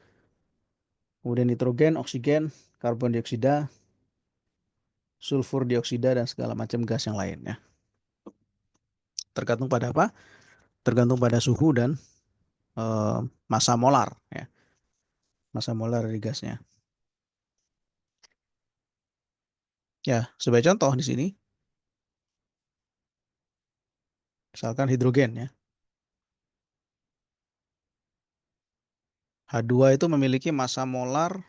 Kemudian nitrogen, oksigen, karbon dioksida, sulfur dioksida dan segala macam gas yang lain ya. Tergantung pada apa? Tergantung pada suhu dan massa molar ya. Massa molar dari gasnya. Ya, sebagai contoh di sini misalkan hidrogen ya. H2 itu memiliki massa molar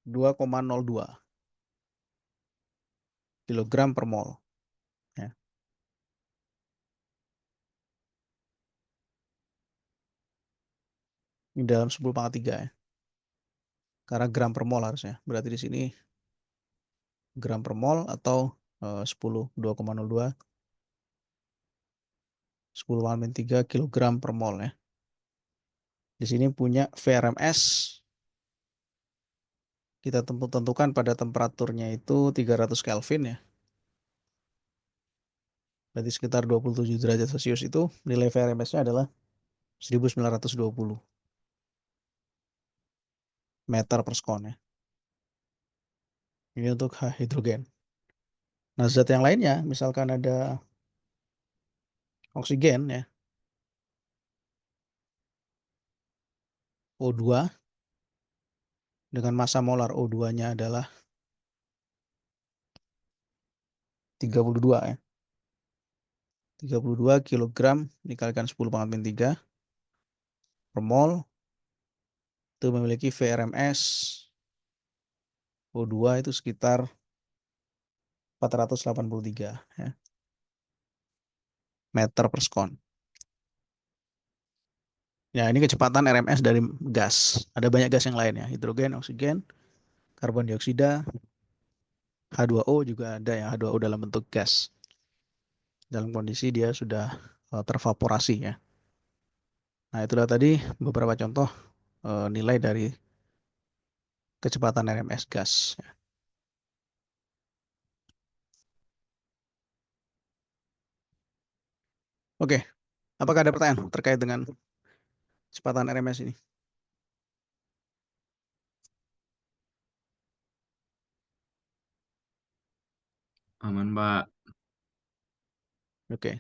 2,02 kilogram per mol ya. Ini dalam 10⁻³ ya. Karena gram per mol harusnya. Berarti di sini gram per mol atau 10 2,02 10⁻³ kilogram per mol ya. Di sini punya VRMS kita tentukan pada temperaturnya itu 300 Kelvin ya. Berarti sekitar 27 derajat Celcius itu nilai VRMS-nya adalah 1920 meter per sekon ya. Ini untuk hidrogen. Nah, zat yang lainnya misalkan ada oksigen ya, O2 dengan massa molar O2-nya adalah 32 ya. 32 kilogram dikalikan 10⁻³ per mol itu memiliki VRMS O2 itu sekitar 483 ya, meter per sekon. Ya, ini kecepatan RMS dari gas. Ada banyak gas yang lain ya, hidrogen, oksigen, karbon dioksida, H2O juga ada ya, H2O dalam bentuk gas. Dalam kondisi dia sudah tervaporasi ya. Nah, itulah tadi beberapa contoh nilai dari kecepatan RMS gas ya. Oke, apakah ada pertanyaan terkait dengan kecepatan RMS ini? Aman, Pak. Oke,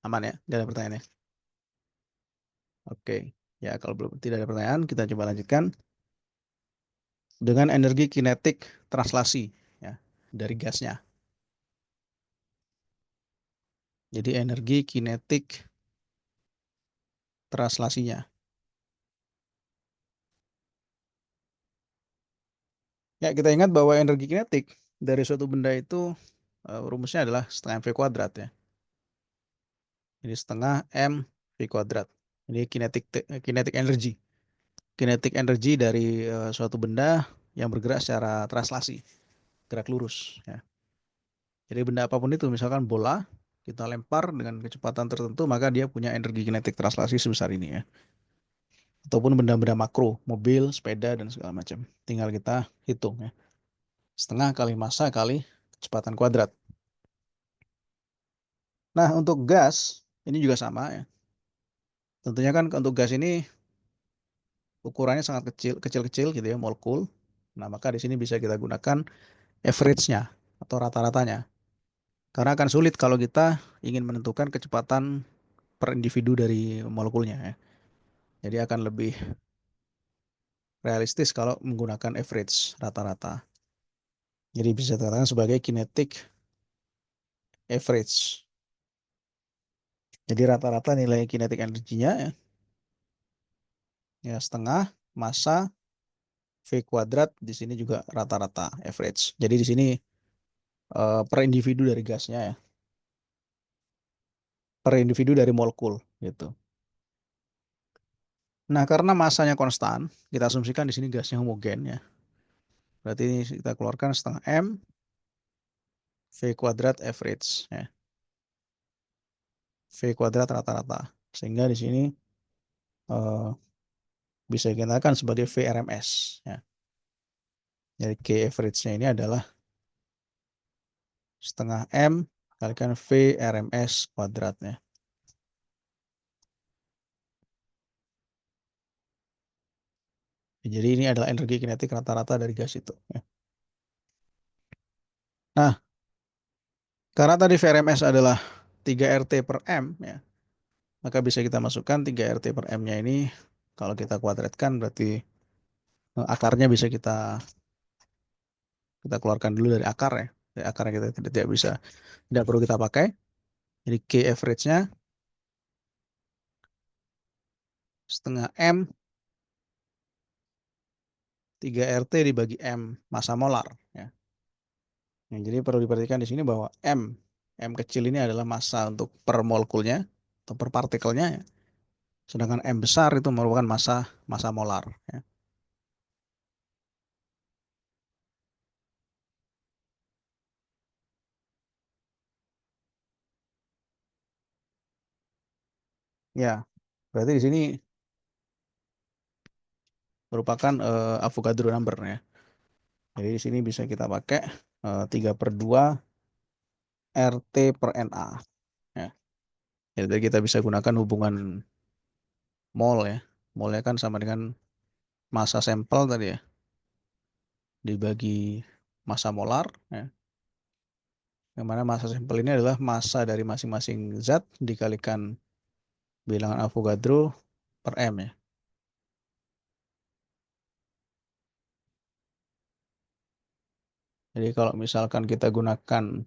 aman ya, nggak ada pertanyaan ya. Oke, ya kalau belum tidak ada pertanyaan, kita coba lanjutkan dengan energi kinetik translasi ya dari gasnya. Jadi energi kinetik translasinya. Ya, kita ingat bahwa energi kinetik dari suatu benda itu rumusnya adalah setengah mv kuadrat ya. Jadi setengah mv kuadrat. Ini kinetic energy. Kinetic energy dari suatu benda yang bergerak secara translasi, gerak lurus ya. Jadi benda apapun itu, misalkan bola, kita lempar dengan kecepatan tertentu, maka dia punya energi kinetik translasi sebesar ini ya. Ataupun benda-benda makro, mobil, sepeda, dan segala macam. Tinggal kita hitung ya. Setengah kali massa kali kecepatan kuadrat. Nah, untuk gas, ini juga sama ya. Tentunya kan untuk gas ini ukurannya sangat kecil-kecil gitu ya, molekul. Nah, maka di sini bisa kita gunakan average-nya atau rata-ratanya. Karena akan sulit kalau kita ingin menentukan kecepatan per individu dari molekulnya ya. Jadi akan lebih realistis kalau menggunakan average, rata-rata. Jadi bisa dikatakan sebagai kinetic average. Jadi rata-rata nilai kinetic energinya ya setengah massa V kuadrat, di sini juga rata-rata average. Jadi di sini per individu dari gasnya ya. Per individu dari molekul gitu. Nah, karena massanya konstan, kita asumsikan di sini gasnya homogen ya. Berarti ini kita keluarkan setengah M V kuadrat average ya. V kuadrat rata-rata. Sehingga di sini eh, bisa dikatakan sebagai VRMS ya. Jadi K average-nya ini adalah setengah M kalikan VRMS kuadratnya. Jadi ini adalah energi kinetik rata-rata dari gas itu ya. Nah, karena tadi VRMS adalah 3 RT per M ya, maka bisa kita masukkan 3 RT per M-nya ini kalau kita kuadratkan berarti akarnya bisa kita keluarkan dulu dari akar ya. Dari akar kita tidak bisa, tidak perlu kita pakai. Jadi K average-nya setengah M 3 RT dibagi M massa molar ya. Nah, jadi perlu diperhatikan di sini bahwa M kecil ini adalah massa untuk per molekulnya atau per partikelnya ya. Sedangkan M besar itu merupakan massa molar ya. Ya, berarti di sini merupakan Avogadro number ya. Jadi di sini bisa kita pakai 3/2 RT per NA ya. Jadi kita bisa gunakan hubungan mol ya. Molnya kan sama dengan massa sampel tadi ya. Dibagi massa molar ya. Yang mana massa sampel ini adalah massa dari masing-masing zat dikalikan bilangan Avogadro per M ya. Jadi kalau misalkan kita gunakan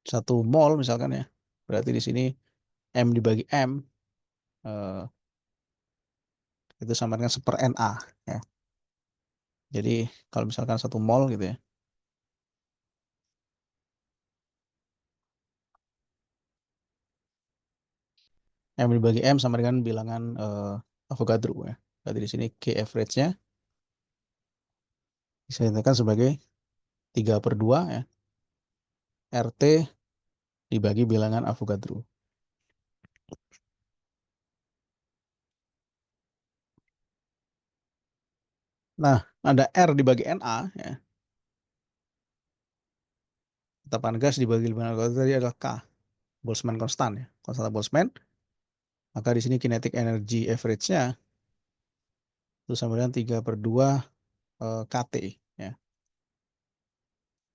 1 mol misalkan ya, berarti di sini M dibagi M eh, itu sama dengan 1/NA ya. Jadi kalau misalkan 1 mol gitu ya, M dibagi M sama dengan bilangan Avogadro ya. Berarti di sini K average-nya bisa dikatakan sebagai 3/2 ya, RT dibagi bilangan Avogadro. Nah, ada R dibagi NA ya. Tetapan gas dibagi bilangan Avogadro tadi adalah K, Boltzmann konstan ya, konstanta Boltzmann. Maka di sini kinetic energy average-nya itu sama dengan 3/2 KT ya.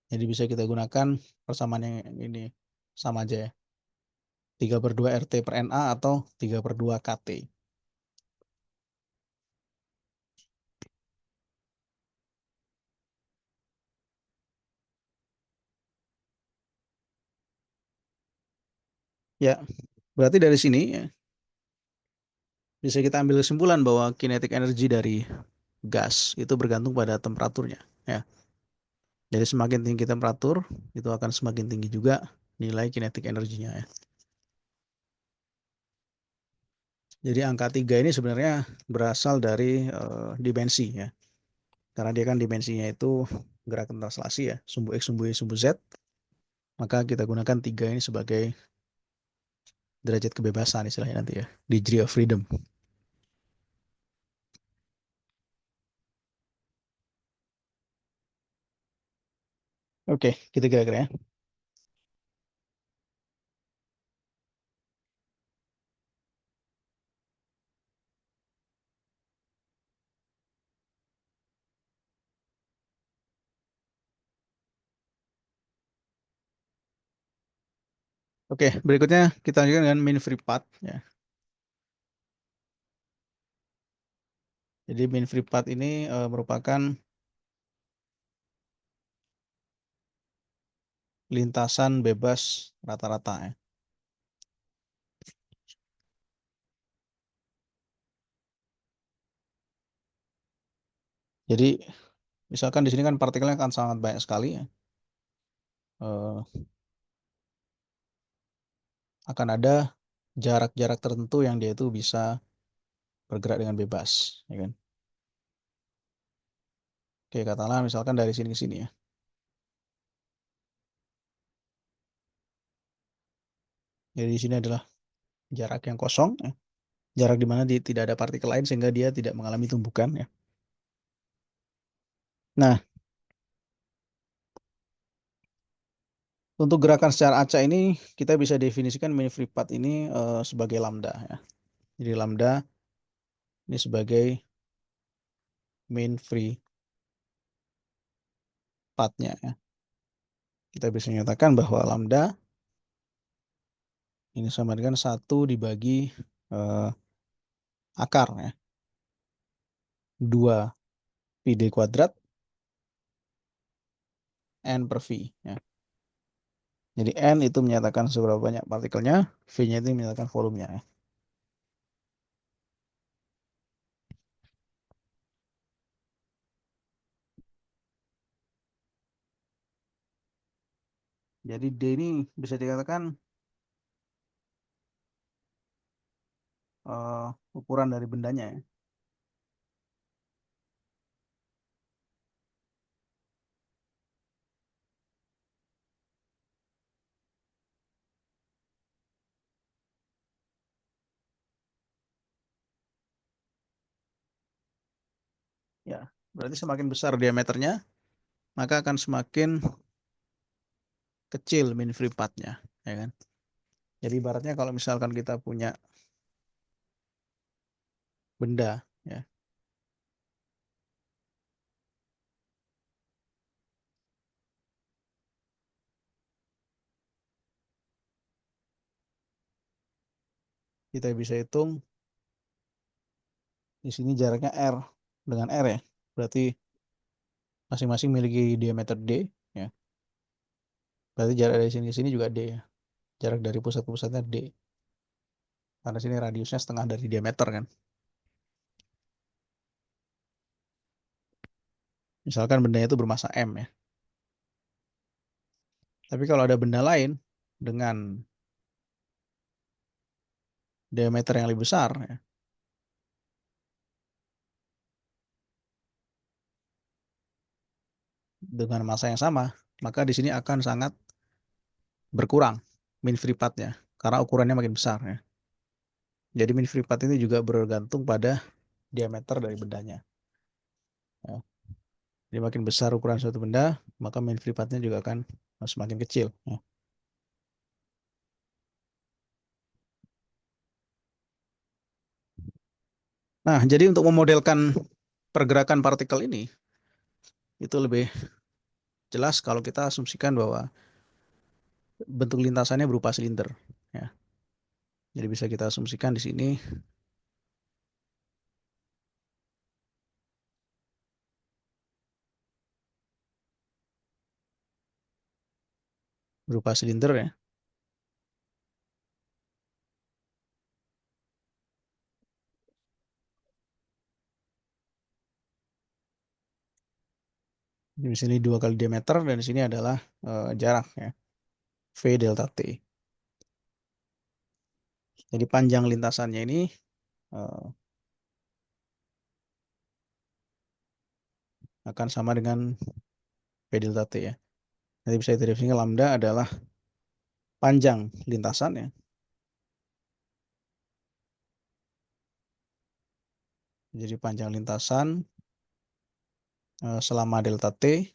Jadi bisa kita gunakan persamaan yang ini sama aja ya. 3/2 RT per NA atau 3/2 KT. Ya, berarti dari sini ya, bisa kita ambil kesimpulan bahwa kinetic energy dari gas itu bergantung pada temperaturnya. Ya, jadi semakin tinggi temperatur, itu akan semakin tinggi juga nilai kinetic energinya. Ya. Jadi angka 3 ini sebenarnya berasal dari dimensi ya. Karena dia kan dimensinya itu gerakan translasi ya, sumbu X, sumbu Y, sumbu Z. Maka kita gunakan 3 ini sebagai derajat kebebasan istilahnya nanti ya, degree of freedom. Oke, kita kira-kira ya. Oke, berikutnya kita lanjutkan dengan mean free path ya. Jadi mean free path ini merupakan lintasan bebas rata-rata ya. Jadi misalkan di sini kan partikelnya akan sangat banyak sekali ya. Akan ada jarak-jarak tertentu yang dia itu bisa bergerak dengan bebas, ya kan? Oke, katakanlah misalkan dari sini ke sini ya. Jadi di sini adalah jarak yang kosong, ya. Jarak di mana tidak ada partikel lain sehingga dia tidak mengalami tumbukan, ya. Nah, untuk gerakan secara acak ini kita bisa definisikan mean free path ini sebagai lambda, ya. Jadi lambda ini sebagai mean free path-nya, ya. Kita bisa menyatakan bahwa lambda ini sama dengan 1 dibagi akar, ya. 2 pi d kuadrat n per v, ya. Jadi n itu menyatakan seberapa banyak partikelnya, v-nya itu menyatakan volumenya, ya. Jadi d ini bisa dikatakan ukuran dari bendanya, ya. Ya, berarti semakin besar diameternya, maka akan semakin kecil mean free path-nya, ya kan? Jadi ibaratnya kalau misalkan kita punya benda, ya, kita bisa hitung di sini jaraknya r dengan r ya, berarti masing-masing memiliki diameter d, ya. Berarti jarak dari sini ke sini juga d, ya. Jarak dari pusat ke pusatnya d. Karena sini radiusnya setengah dari diameter kan. Misalkan bendanya itu bermasa m ya. Tapi kalau ada benda lain dengan diameter yang lebih besar, ya, dengan massa yang sama, maka di sini akan sangat berkurang mean free path-nya karena ukurannya makin besar, ya. Jadi mean free path ini juga bergantung pada diameter dari bendanya, ya. Jadi makin besar ukuran suatu benda, maka mean free path-nya juga akan semakin kecil, ya. Nah, jadi untuk memodelkan pergerakan partikel ini itu lebih jelas kalau kita asumsikan bahwa bentuk lintasannya berupa silinder, ya. Jadi bisa kita asumsikan di sini berupa silinder, ya. Di sini 2 kali diameter dan di sini adalah jarak ya. V delta T. Jadi panjang lintasannya ini akan sama dengan V delta T ya. Nanti bisa didefinisikan lambda adalah panjang lintasan ya. Jadi panjang lintasan selama delta T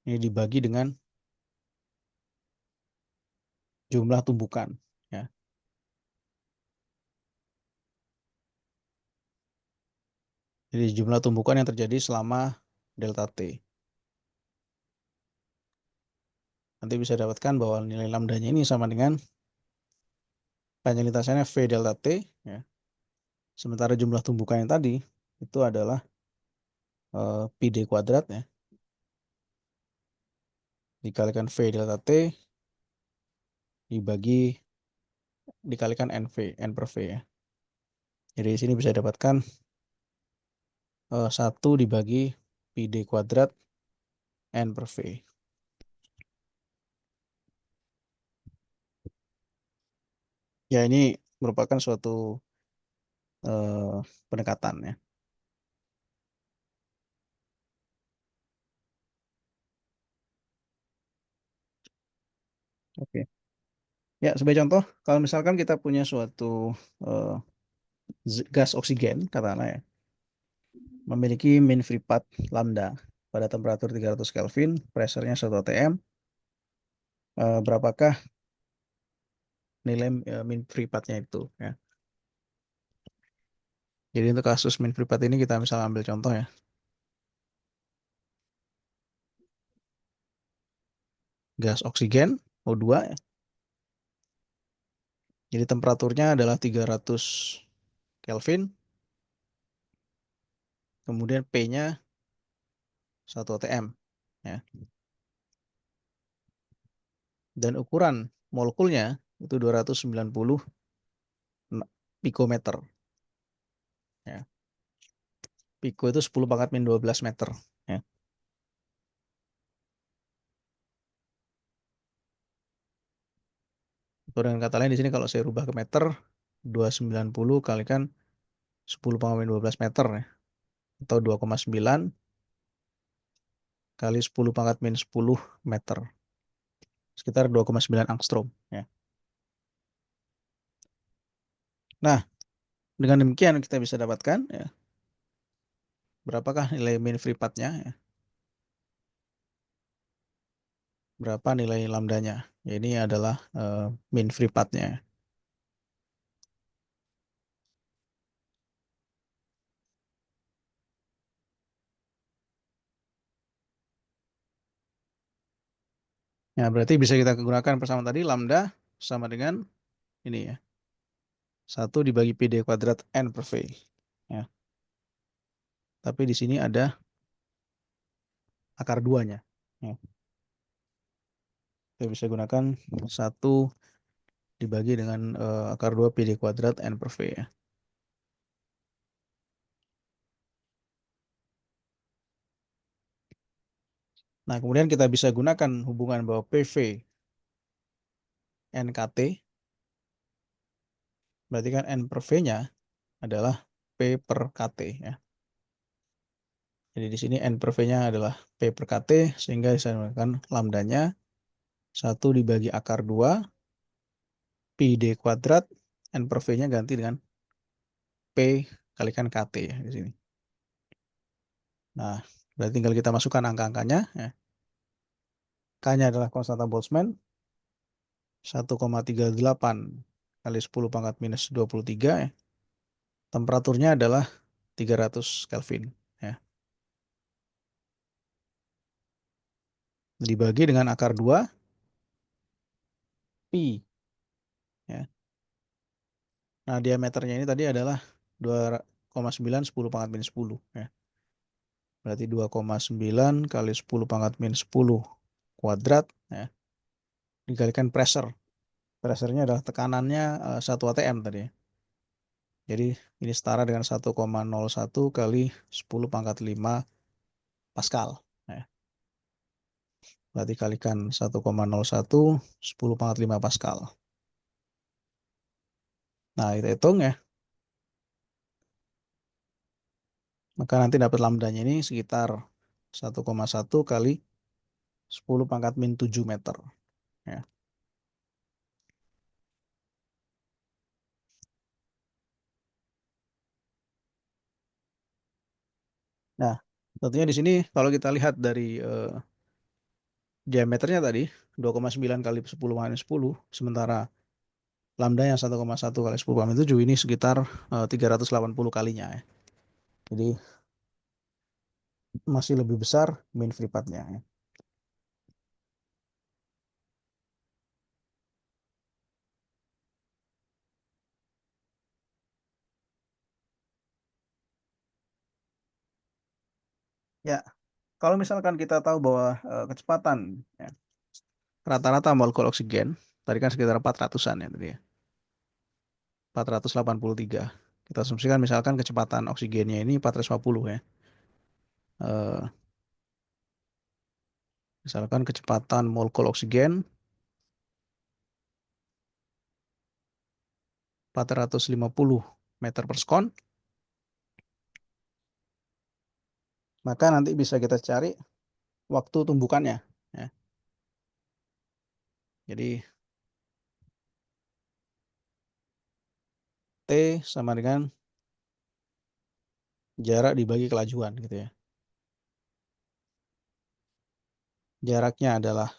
ini dibagi dengan jumlah tumbukan ya. Jadi jumlah tumbukan yang terjadi selama delta T. Nanti bisa dapatkan bahwa nilai lambdanya ini sama dengan panjang lintasannya V delta T ya. Sementara jumlah tumbukan yang tadi itu adalah pi d kuadrat ya. Dikalikan V delta T dikalikan N per V ya. Jadi di sini bisa dapatkan 1 dibagi pi d kuadrat N per V. Ya ini merupakan suatu pendekatan ya. Oke. Ya sebagai contoh, kalau misalkan kita punya suatu gas oksigen, katakanlah ya, memiliki mean free path lambda pada temperatur 300 Kelvin, pressure-nya 1 atm, berapakah nilai mean free path-nya itu ya. Jadi untuk kasus mean free path ini kita misalnya ambil contoh ya. Gas oksigen O2 ya. Jadi temperaturnya adalah 300 Kelvin. Kemudian P-nya 1 atm ya. Dan ukuran molekulnya itu 290 pikometer. Ya. Piko itu 10 pangkat min 12 meter. Ya. Atau dengan kata lain di sini kalau saya rubah ke meter, 290 kalikan 10 pangkat min 12 meter ya. Atau 2,9 kali 10 pangkat min 10 meter. Sekitar 2,9 angstrom ya. Nah, dengan demikian kita bisa dapatkan ya, berapakah nilai mean free path-nya ya. Berapa nilai lambdanya. Ya, ini adalah mean free path-nya. Ya, berarti bisa kita gunakan persamaan tadi lambda sama dengan ini ya. 1 dibagi pi d kuadrat N per V. Ya. Tapi di sini ada akar 2-nya. Ya. Kita bisa gunakan 1 dibagi dengan akar 2 pi d kuadrat N per V ya. Nah, kemudian kita bisa gunakan hubungan bahwa PV NKT, berarti kan N per V-nya adalah P per KT ya. Jadi di sini N per V-nya adalah P per KT, sehingga bisa menggunakan lambdanya 1 dibagi akar 2 pi d kuadrat, N per V-nya ganti dengan P kalikan KT ya di sini. Nah, berarti tinggal kita masukkan angka-angkanya ya. K-nya adalah konstanta Boltzmann 1,38 kali 10 pangkat minus 23 ya. Temperaturnya adalah 300 Kelvin ya. Dibagi dengan akar 2 pi ya. Nah, diameternya ini tadi adalah 2,9 10 pangkat minus 10 ya. Berarti 2,9 kali 10 pangkat minus 10 kuadrat ya. Dikalikan pressure. Pressure-nya adalah tekanannya 1 atm tadi ya. Jadi ini setara dengan 1,01 kali 10 pangkat 5 Pascal. Ya. Berarti kalikan 1,01, 10 pangkat 5 Pascal. Nah, kita hitung ya. Maka nanti dapat lambdanya ini sekitar 1,1 kali 10 pangkat min 7 meter. Ya. Nah, tentunya di sini kalau kita lihat dari diameternya tadi 2,9 kali 10 pangkat 10, sementara lambda yang 1,1 kali 10 pangkat 7 ini sekitar 380 kalinya ya. Jadi masih lebih besar mean free path-nya ya. Ya, kalau misalkan kita tahu bahwa kecepatan ya, rata-rata molekul oksigen tadi kan sekitar 400-an ya tadi ya. 483. Kita asumsikan misalkan kecepatan oksigennya ini 450 ya. Eh, Misalkan kecepatan molekul oksigen 450 meter per sekon, maka nanti bisa kita cari waktu tumbukannya ya. Jadi T sama dengan jarak dibagi kelajuan gitu ya. Jaraknya adalah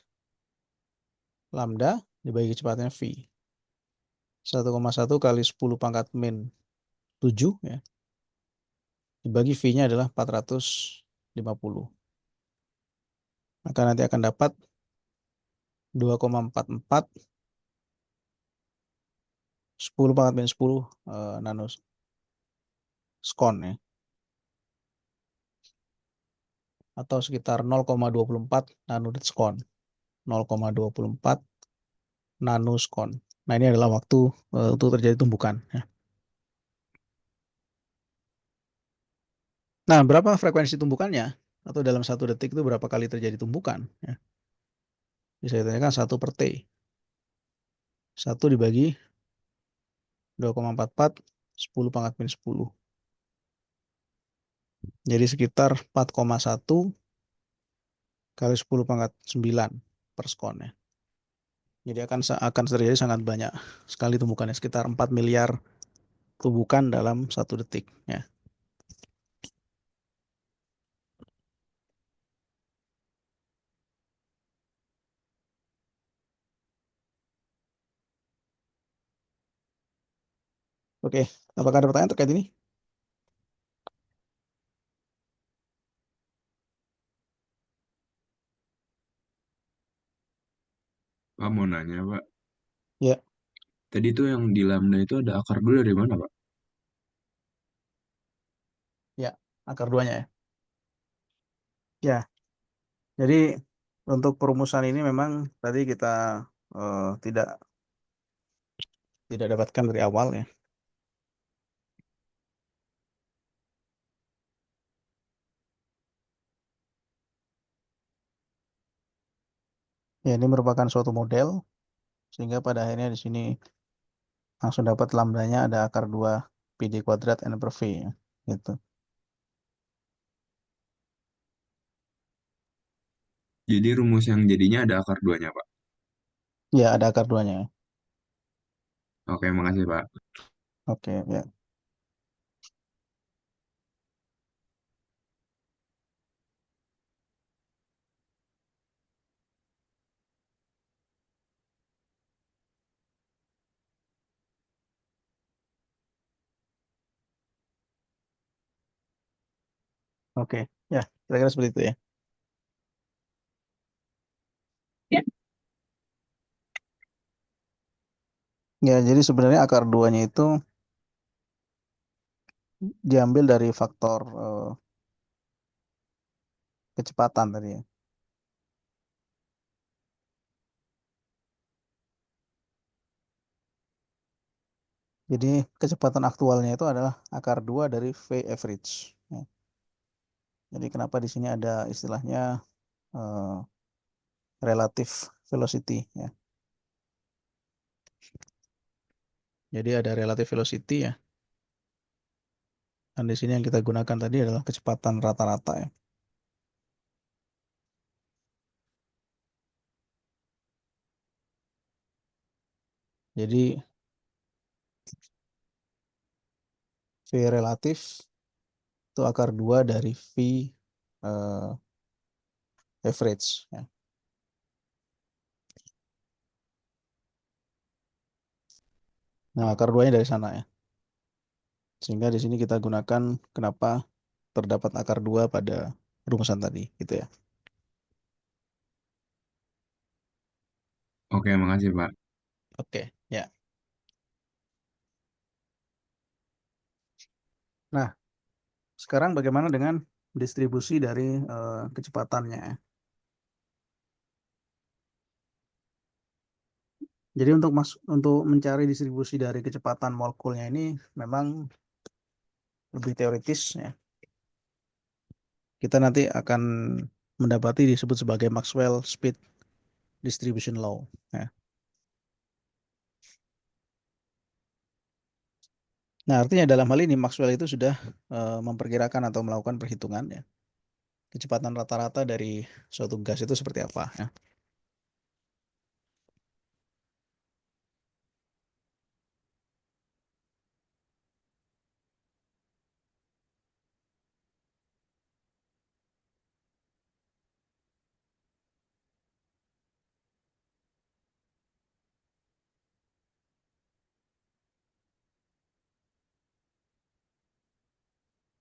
lambda dibagi kecepatannya V. 1,1 kali 10 pangkat min 7 ya. Dibagi V-nya adalah 450. Maka nanti akan dapat 2,44 10 pangkat min 10 nanoskon ya. Atau sekitar 0,24 nanodetikskon. 0,24 nanoskon. Nah, ini adalah waktu untuk terjadi tumbukan ya. Nah, berapa frekuensi tumbukannya? Atau dalam 1 detik itu berapa kali terjadi tumbukan ya? Bisa ditanyakan 1 per T. 1 dibagi 2,44 10 pangkat min 10. Jadi sekitar 4,1 kali 10 pangkat 9 per sekon ya. Jadi akan terjadi sangat banyak sekali tumbukannya, sekitar 4 miliar tumbukan dalam 1 detik ya. Oke, apakah ada pertanyaan terkait ini? Pak mau nanya, Pak. Ya, Tadi tuh yang di lambda itu ada akar 2 dari mana, Pak? ya, akar 2-nya ya. Ya, jadi untuk perumusan ini memang tadi kita tidak dapatkan dari awal ya. Ya, ini merupakan suatu model sehingga pada akhirnya di sini langsung dapat lambdanya ada akar 2 PD kuadrat N per V ya. Gitu. Jadi rumus yang jadinya ada akar 2-nya, Pak. Ya, ada akar 2-nya. Oke, makasih, Pak. Oke, ya. Oke. Ya, kira-kira seperti itu ya. Ya, jadi sebenarnya akar 2-nya itu diambil dari faktor kecepatan tadi ya. Jadi kecepatan aktualnya itu adalah akar 2 dari V average. Ya. Jadi kenapa di sini ada istilahnya relative velocity ya. Jadi ada relative velocity ya. Dan di sini yang kita gunakan tadi adalah kecepatan rata-rata ya. Jadi V relatif itu akar 2 dari V average ya. Nah, akar 2-nya dari sana ya. Sehingga di sini kita gunakan kenapa terdapat akar 2 pada rumusan tadi gitu ya. Oke, makasih Pak. Oke, ya. Nah, sekarang bagaimana dengan distribusi dari kecepatannya ya? Jadi untuk mencari distribusi dari kecepatan molekulnya ini memang lebih teoritis ya. Kita nanti akan mendapati disebut sebagai Maxwell Speed Distribution Law ya. Nah, artinya dalam hal ini Maxwell itu sudah memperkirakan atau melakukan perhitungan ya. Kecepatan rata-rata dari suatu gas itu seperti apa ya.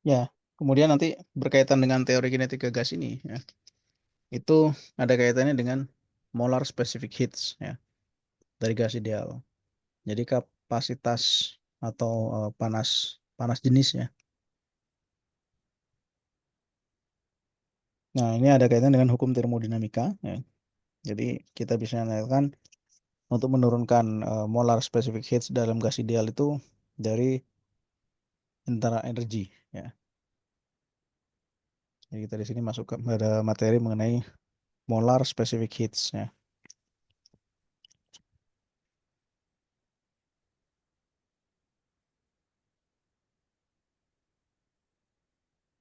Ya, kemudian nanti berkaitan dengan teori kinetika gas ini ya. Itu ada kaitannya dengan molar specific heats ya dari gas ideal. Jadi kapasitas atau panas panas jenis ya. Nah, ini ada kaitan dengan hukum termodinamika ya. Jadi kita bisa menanyakan untuk menurunkan molar specific heat dalam gas ideal itu dari internal energy ya. Jadi kita di sini masuk ke pada materi mengenai molar specific heats ya.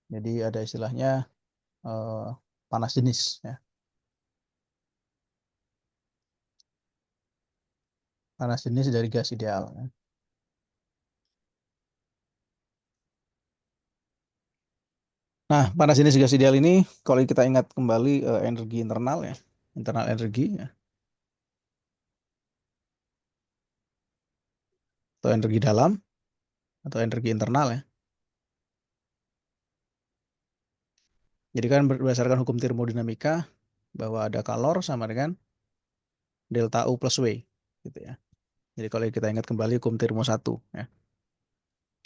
Jadi ada istilahnya eh, panas jenis ya. Panas jenis dari gas ideal ya. Nah, panas jenis gas ideal ini kalau kita ingat kembali energi internal ya, internal energi ya, atau energi dalam atau energi internal ya. Jadi kan berdasarkan hukum termodinamika bahwa ada kalor sama dengan delta U plus W gitu ya. Jadi kalau kita ingat kembali hukum termo 1 ya.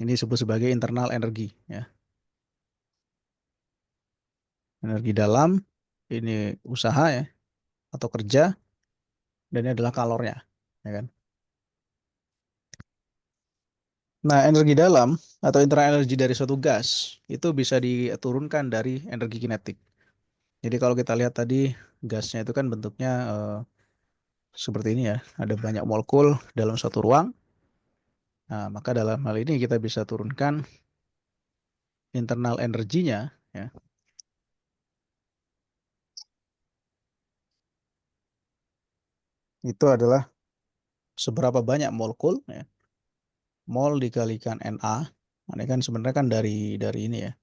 Ini disebut sebagai internal energi ya. Energi dalam ini usaha ya atau kerja dan ini adalah kalornya ya kan. Nah, energi dalam atau internal energi dari suatu gas itu bisa diturunkan dari energi kinetik. Jadi kalau kita lihat tadi gasnya itu kan bentuknya seperti ini ya, ada banyak molekul dalam satu ruang. Nah, maka dalam hal ini kita bisa turunkan internal energinya ya. Itu adalah seberapa banyak molekul ya. Mol dikalikan Na. Ini kan sebenarnya kan dari ini ya.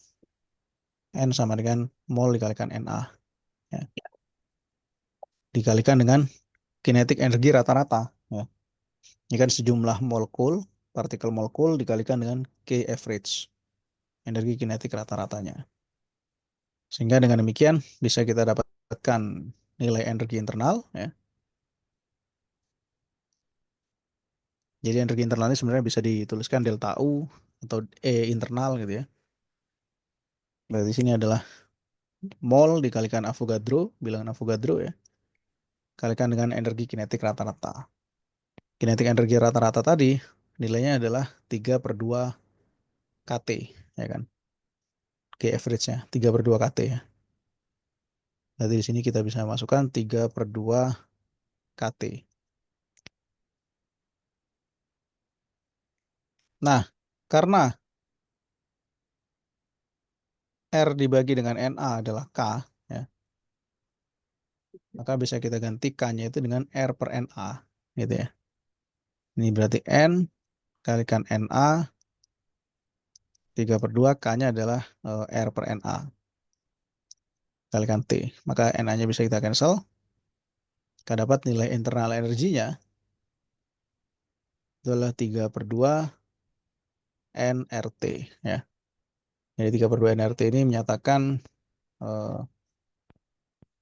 N sama dengan mol dikalikan Na ya. Dikalikan dengan kinetik energi rata-rata ya. Ini kan sejumlah molekul, partikel molekul dikalikan dengan K average, energi kinetik rata-ratanya. Sehingga dengan demikian bisa kita dapatkan nilai energi internal ya. Jadi energi internal ini sebenarnya bisa dituliskan delta U atau E internal gitu ya. Berarti sini adalah mol dikalikan Avogadro, bilangan Avogadro ya. Kalikan dengan energi kinetik rata-rata. Kinetik energi rata-rata tadi nilainya adalah 3/2 kT ya kan. G average-nya 3/2 kT ya. Jadi di sini kita bisa masukkan 3/2 kT. Nah, karena R dibagi dengan NA adalah K, ya, maka bisa kita ganti K-nya itu dengan R per NA, gitu ya. Ini berarti N kalikan NA 3/2, K-nya adalah R per NA kalikan T. Maka NA-nya bisa kita cancel. Kita dapat nilai internal energinya adalah 3/2 nRT, ya. Jadi 3/2 nRT ini menyatakan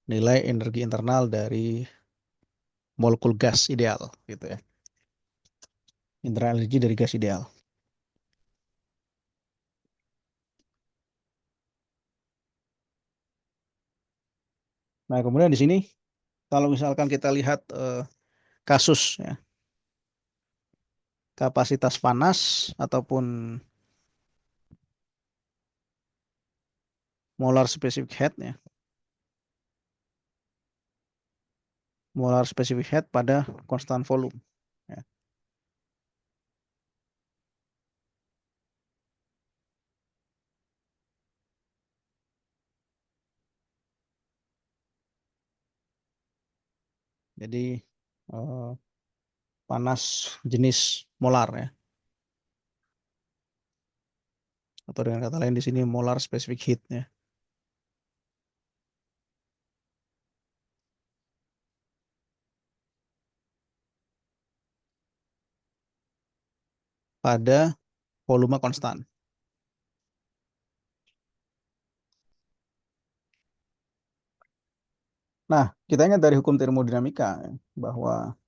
nilai energi internal dari molekul gas ideal, gitu ya. Internal energi dari gas ideal. Nah, kemudian di sini kalau misalkan kita lihat kasus ya, kapasitas panas ataupun molar specific heat ya. Molar specific heat pada konstan volume ya. Jadi panas jenis molar ya. Atau dengan kata lain di sini molar specific heat ya. Pada volume konstan. Nah, kita ingat dari hukum termodinamika ya, bahwa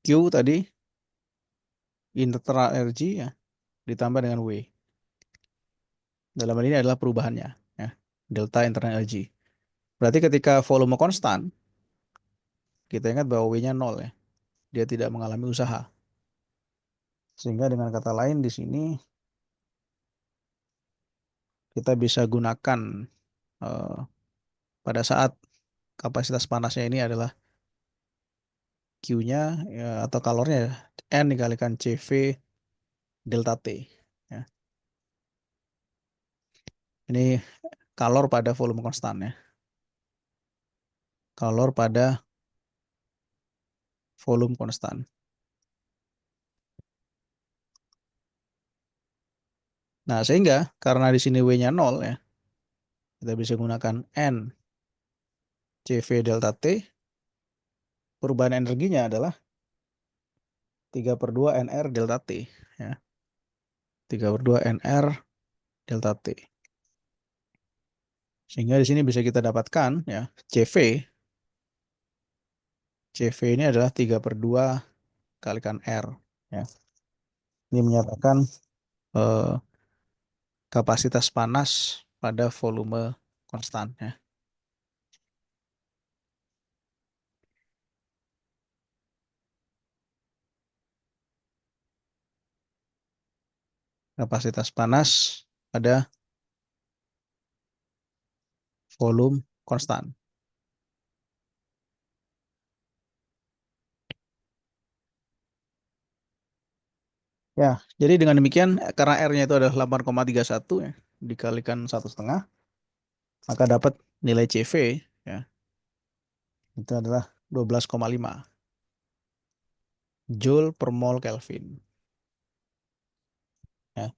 Q tadi internal energy ya ditambah dengan W. Dalam hal ini adalah perubahannya ya, delta internal energy. Berarti ketika volume konstan, kita ingat bahwa W-nya 0 ya. Dia tidak mengalami usaha. Sehingga dengan kata lain di sini kita bisa gunakan pada saat kapasitas panasnya ini adalah Q-nya ya, atau kalornya ya, N dikalikan CV delta T. Ya. Ini kalor pada volume konstan ya. Kalor pada volume konstan. Nah, sehingga karena di sini W-nya 0 ya, kita bisa gunakan N CV delta T. Perubahan energinya adalah 3/2 NR delta T. Ya. 3/2 NR delta T. Sehingga di sini bisa kita dapatkan ya, CV ini adalah 3/2 kalikan R. Ya. Ini menyatakan kapasitas panas pada volume konstan. Ya. Kapasitas panas pada volume konstan. Ya, jadi dengan demikian karena R-nya itu adalah 8,31 ya, dikalikan 1,5, maka dapat nilai CV ya. Itu adalah 12,5 Joule per mol Kelvin. Ya.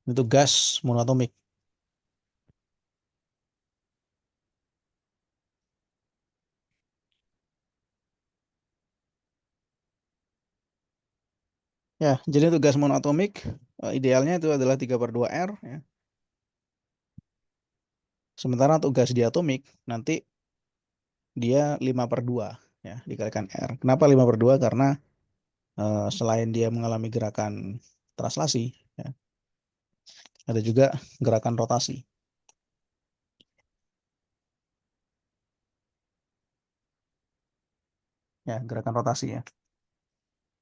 Itu gas monoatomik. Ya, jadi untuk gas monoatomik idealnya itu adalah 3/2 R ya. Sementara untuk gas diatomik nanti dia 5/2 ya dikalikan R. Kenapa 5/2? Karena selain dia mengalami gerakan translasi ya, ada juga gerakan rotasi. Ya, gerakan rotasi ya.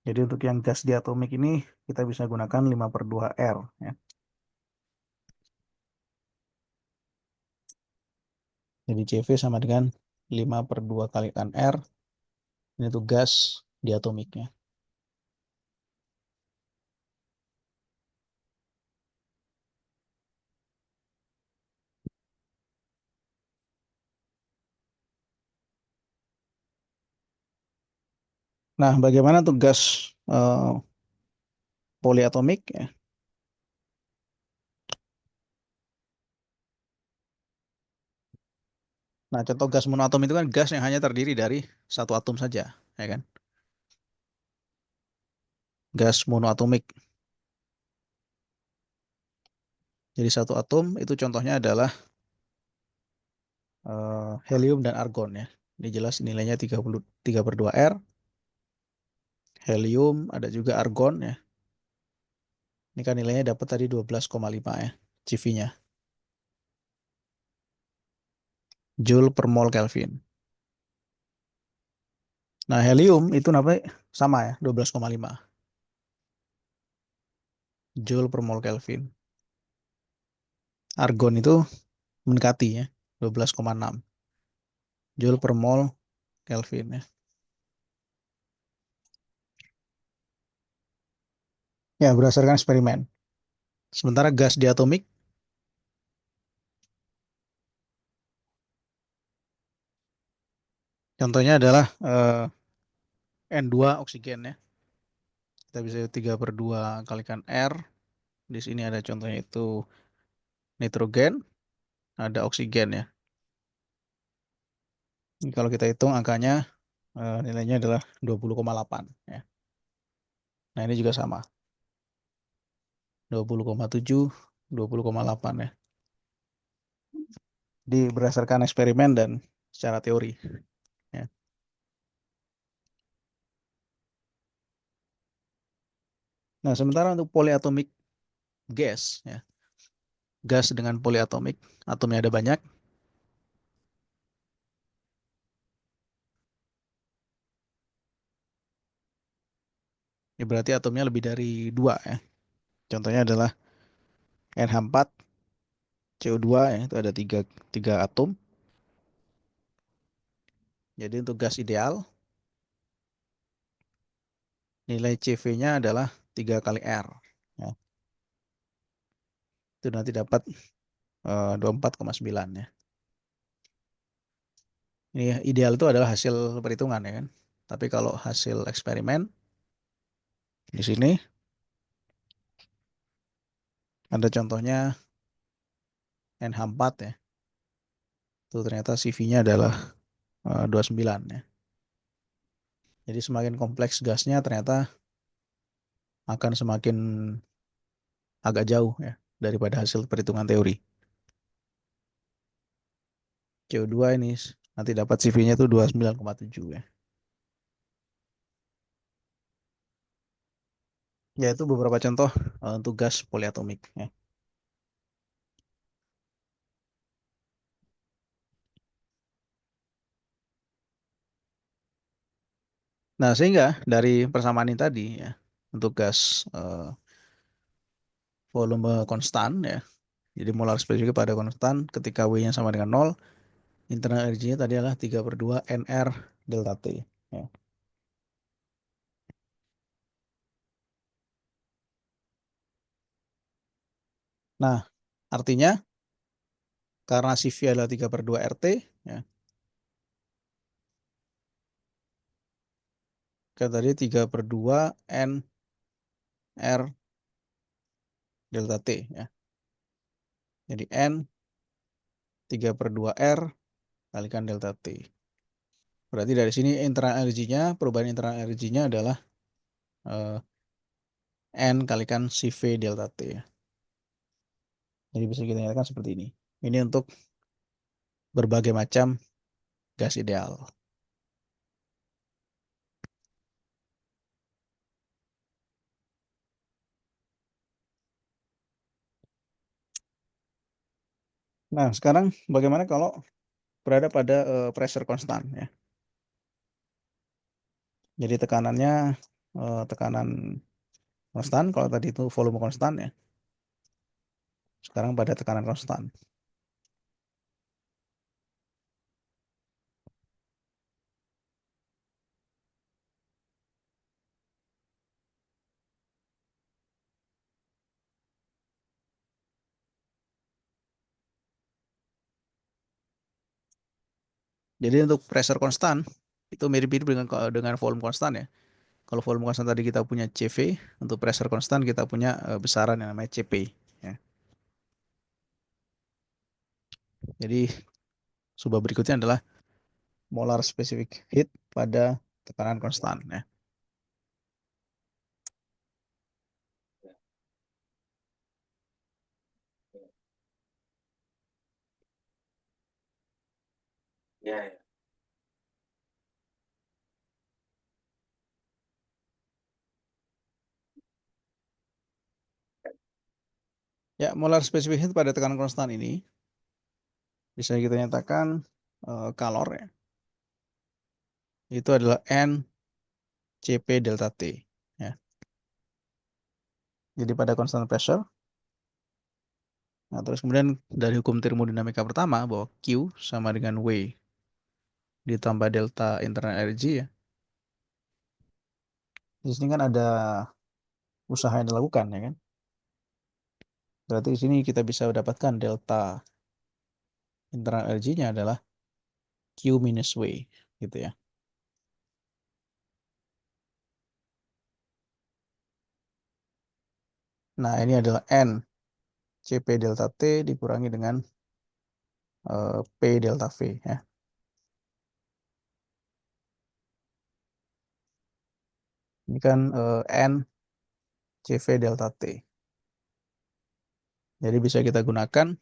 Jadi untuk yang gas diatomik ini kita bisa gunakan 5/2 R ya. Jadi CV sama dengan 5/2 kalikan R. Ini tuh gas diatomiknya. Nah, bagaimana tuh gas poliatomik ya? Nah, contoh gas monoatom itu kan gas yang hanya terdiri dari satu atom saja, ya kan? Gas monoatomik. Jadi satu atom itu contohnya adalah helium dan argon ya. Ini jelas nilainya 3/2 R. Helium, ada juga argon ya. Ini kan nilainya dapat tadi 12,5 ya, CV-nya. Joule per mol Kelvin. Nah, helium itu namanya sama ya, 12,5 Joule per mol Kelvin. Argon itu mendekati ya, 12,6 Joule per mol Kelvin ya. Ya, berdasarkan eksperimen. Sementara gas diatomik contohnya adalah N2 oksigen ya. Kita bisa 3/2 kalikan R. Di sini ada contohnya itu nitrogen, ada oksigen ya. Ini kalau kita hitung angkanya nilainya adalah 20,8 ya. Nah, ini juga sama. 20,7, 20,8 ya. Berdasarkan eksperimen dan secara teori ya. Nah, sementara untuk polyatomic gas ya. Gas dengan polyatomik, atomnya ada banyak. Ya berarti atomnya lebih dari 2 ya. Contohnya adalah NH4 CO2 ya, itu ada 3 atom. Jadi untuk gas ideal nilai CV-nya adalah 3 kali R ya. Itu nanti dapat 24,9 ya. Ini ideal itu adalah hasil perhitungan ya kan. Tapi kalau hasil eksperimen di sini ada contohnya NH4 ya. Itu ternyata CV-nya adalah 29 ya. Jadi semakin kompleks gasnya ternyata akan semakin agak jauh ya daripada hasil perhitungan teori. CO2 ini nanti dapat CV-nya itu 29,7 ya. Ya itu beberapa contoh untuk gas poliatomik ya. Nah, sehingga dari persamaan ini tadi ya, untuk gas volume konstan ya. Jadi molar spesifik pada konstan ketika W-nya sama dengan 0, internal energinya tadi adalah 3/2 NR delta T ya. Nah, artinya karena CV adalah 3/2 RT ya. Kan tadi 3/2 NR delta T ya. Jadi N 3/2 R kalikan delta T. Berarti dari sini internal energinya, perubahan internal energinya adalah N kalikan CV delta T. Jadi bisa kita nyatakan seperti ini. Ini untuk berbagai macam gas ideal. Nah, sekarang bagaimana kalau berada pada pressure konstan ya. Jadi tekanannya tekanan konstan, kalau tadi itu volume konstan ya. Sekarang pada tekanan konstan. Jadi untuk pressure konstan itu mirip-mirip dengan volume konstan ya. Kalau volume konstan tadi kita punya CV, untuk pressure konstan kita punya besaran yang namanya CP. Ya. Jadi subah berikutnya adalah molar specific heat pada tekanan konstan. Ya. Ya. Ya, molar specific heat pada tekanan konstan ini bisa kita nyatakan kalor ya. Itu adalah N CP delta T. Ya. Jadi pada constant pressure. Nah, terus kemudian dari hukum termodinamika pertama bahwa Q sama dengan W ditambah delta internal energy ya. Di sini kan ada usaha yang dilakukan ya kan. Berarti di sini kita bisa mendapatkan delta internal energy-nya adalah Q minus W gitu ya. Nah, ini adalah N CP delta T dikurangi dengan P delta V ya. Ini kan N CV delta T. Jadi bisa kita gunakan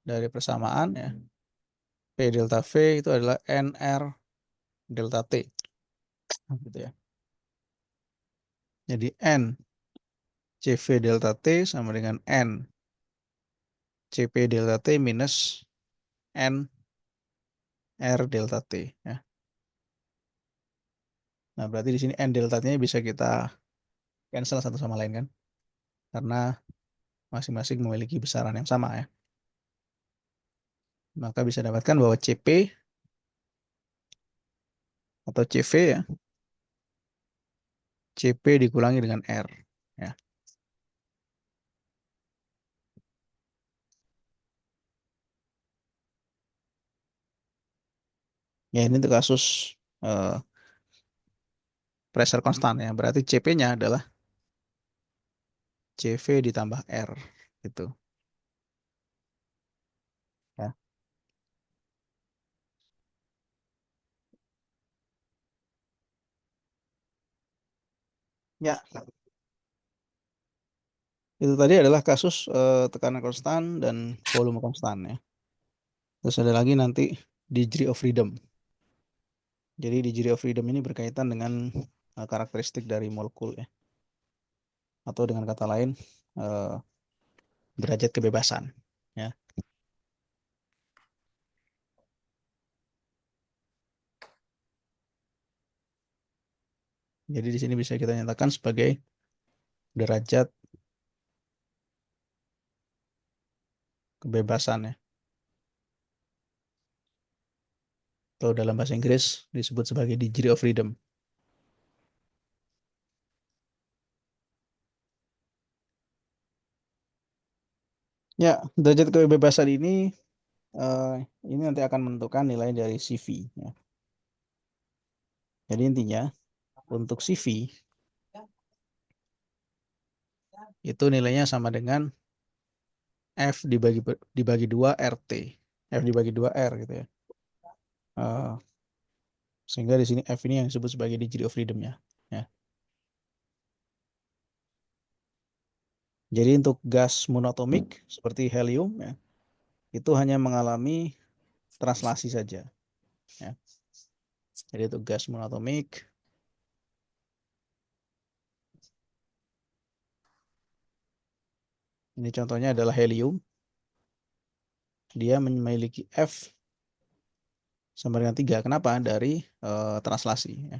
dari persamaan ya. P delta V itu adalah NR delta T. Gitu ya. Jadi N CV delta T sama dengan N CP delta T minus N R delta T ya. Nah, berarti di sini N delta T-nya bisa kita cancel satu sama lain kan? Karena masing-masing memiliki besaran yang sama ya. Maka bisa dapatkan bahwa CP atau CV ya. CP dikurangi dengan R ya. Ya, ini untuk kasus pressure konstan ya. Berarti CP-nya adalah CV ditambah R gitu ya. Ya, itu tadi adalah kasus tekanan konstan dan volume konstan ya. Terus ada lagi nanti degree of freedom. Jadi degree of freedom ini berkaitan dengan karakteristik dari molekul ya. Atau dengan kata lain derajat kebebasan ya. Jadi di sini bisa kita nyatakan sebagai derajat kebebasan ya. Atau dalam bahasa Inggris disebut sebagai degree of freedom. Ya, derajat kebebasan ini nanti akan menentukan nilai dari CV ya. Jadi intinya untuk CV itu nilainya sama dengan F dibagi 2 RT. F dibagi 2 R gitu ya. Sehingga di sini F ini yang disebut sebagai degree of freedom ya. Jadi untuk gas monoatomik seperti helium ya, itu hanya mengalami translasi saja ya. Jadi untuk gas monoatomik ini contohnya adalah helium. Dia memiliki F sama dengan 3. Kenapa? Dari translasi ya.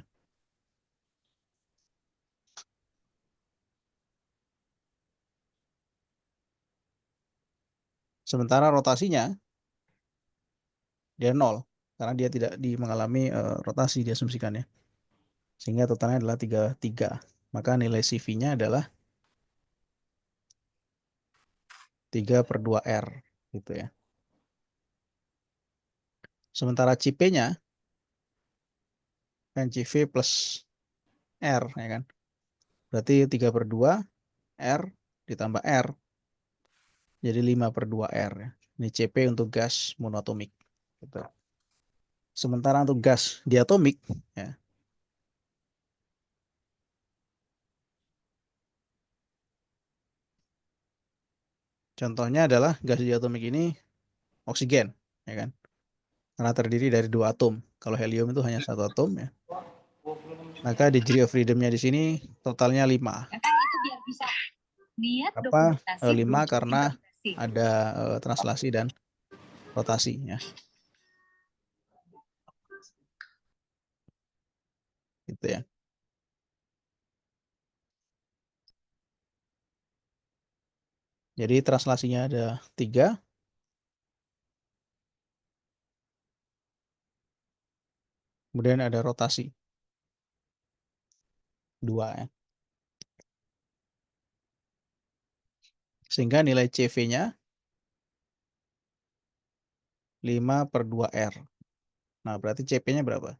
Sementara rotasinya dia 0 karena dia tidak mengalami rotasi diasumsikan ya. Sehingga totalnya adalah 3. Maka nilai CV-nya adalah 3/2R gitu ya. Sementara CP-nya kan CV plus R, ya kan? Berarti 3/2 R ditambah R. Jadi 5/2 R, ya. Ini CP untuk gas monoatomik. Gitu. Sementara untuk gas diatomik, ya, contohnya adalah gas diatomik ini oksigen, ya kan? Karena terdiri dari 2 atom. Kalau helium itu hanya 1 atom, ya. Maka degree of freedom-nya di sini totalnya 5. Ya kan itu biar bisa lihat Apa? dokumentasi 5 belum karena integrasi. ada translasi dan rotasi, ya. Gitu ya. Jadi translasinya ada 3. Kemudian ada rotasi 2, ya. Sehingga nilai CV-nya 5/2 R. Nah, berarti CP-nya berapa?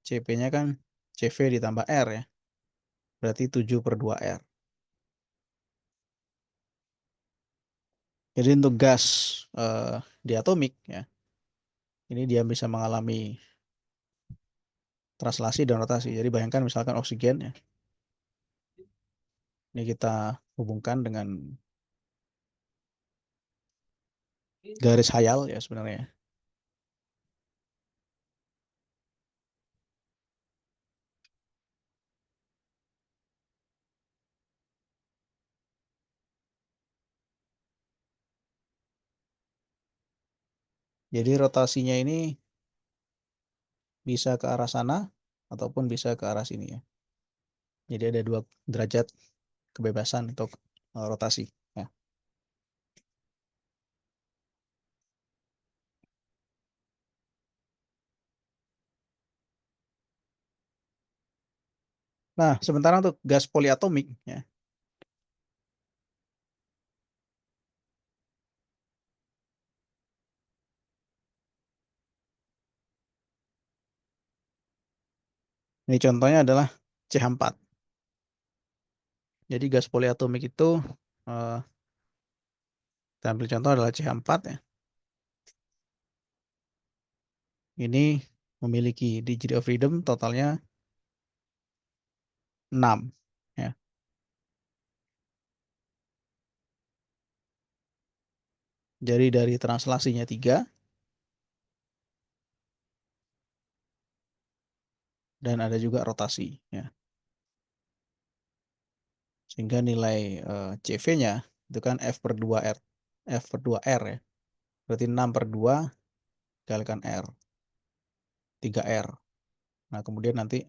CP-nya kan CV ditambah R, ya. Berarti 7/2 R. Jadi untuk gas diatomik, ya, ini dia bisa mengalami translasi dan rotasi. Jadi bayangkan misalkan oksigen, ya. Ini kita hubungkan dengan garis hayal, ya, sebenarnya. Jadi rotasinya ini bisa ke arah sana ataupun bisa ke arah sini, ya. Jadi ada 2 derajat kebebasan untuk rotasi, ya. Nah, sementara untuk gas poliatomik, ya, ini contohnya adalah CH4. Jadi gas poliatomik itu kita ambil contoh adalah CH4, ya. Ini memiliki degree of freedom totalnya 6, ya. Jadi dari translasinya 3 dan ada juga rotasi, ya. Sehingga nilai CV-nya itu kan F/2 R, ya. Berarti 6/2 dikalikan R, 3R. Nah, kemudian nanti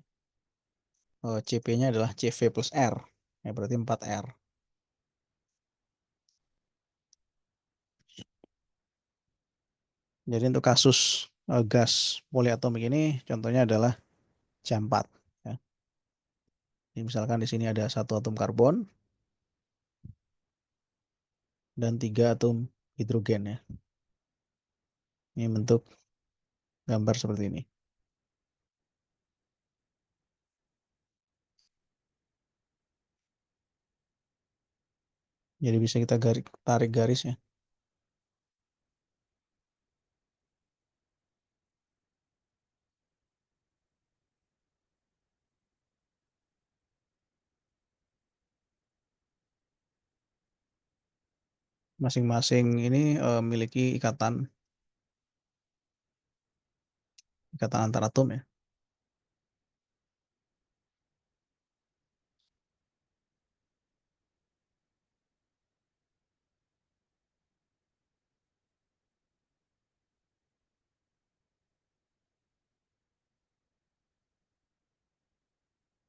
CP-nya adalah CV plus R, ya, berarti 4R. Jadi untuk kasus gas poliatomik ini contohnya adalah C4, ya. Jadi misalkan di sini ada 1 atom karbon dan 3 atom hidrogen, ya. Ini bentuk gambar seperti ini. Jadi bisa kita tarik garis, ya. Masing-masing ini memiliki ikatan antar atom, ya.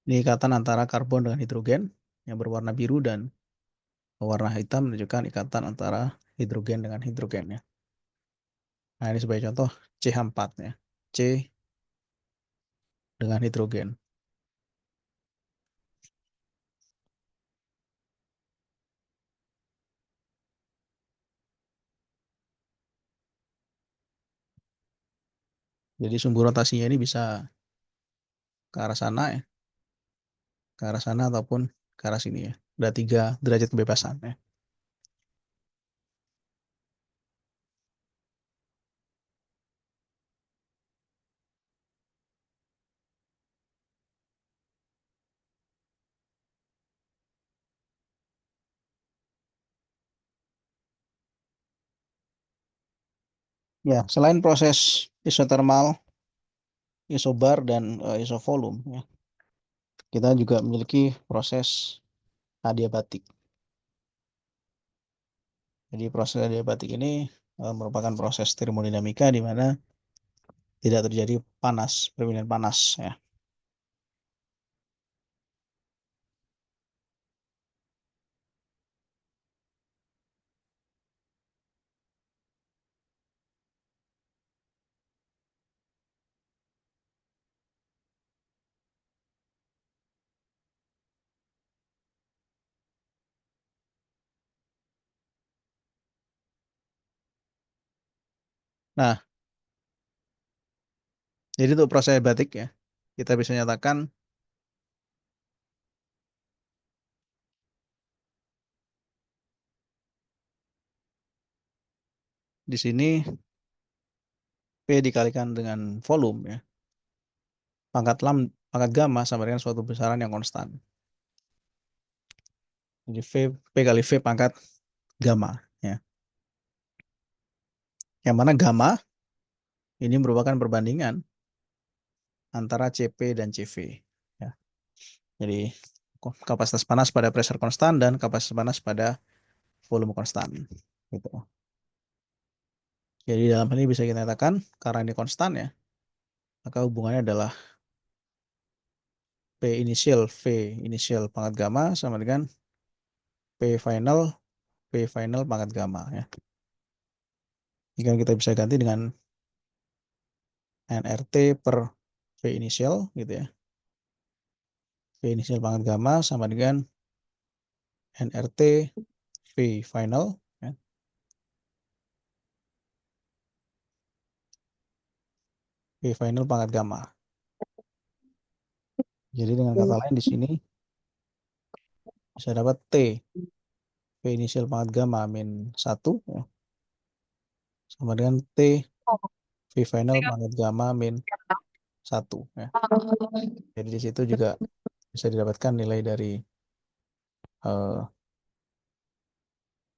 Ini ikatan antara karbon dengan hidrogen yang berwarna biru dan warna hitam menunjukkan ikatan antara hidrogen dengan hidrogen, ya. Nah, ini sebagai contoh CH4, ya. C dengan hidrogen. Jadi sumbu rotasinya ini bisa ke arah sana ya, ke arah sana ataupun ke arah sini ya. Ada 3 derajat kebebasan ya. Ya, selain proses isotermal, isobar dan isovolume ya, kita juga memiliki proses adiabatik. Jadi proses adiabatik ini merupakan proses termodinamika di mana tidak terjadi panas, perpindahan panas ya. Nah, jadi untuk proses adiabatik ya, kita bisa nyatakan di sini P dikalikan dengan volume ya. Pangkat gamma sama dengan suatu besaran yang konstan. Jadi P kali V pangkat gamma ya. Yang mana gamma ini merupakan perbandingan antara CP dan CV ya. Jadi kapasitas panas pada pressure konstan dan kapasitas panas pada volume konstan gitu. Jadi dalam hal ini bisa kita katakan karena ini konstan ya, maka hubungannya adalah P initial pangkat gamma sama dengan P final pangkat gamma ya. Jika kita bisa ganti dengan nRT per V initial gitu ya. V initial pangkat gamma sama dengan nRT V final ya. V final pangkat gamma. Jadi dengan kata lain di sini bisa dapat T V initial pangkat gamma min 1 ya, sama dengan T V final pangkat gamma min 1 ya. Jadi di situ juga bisa didapatkan nilai dari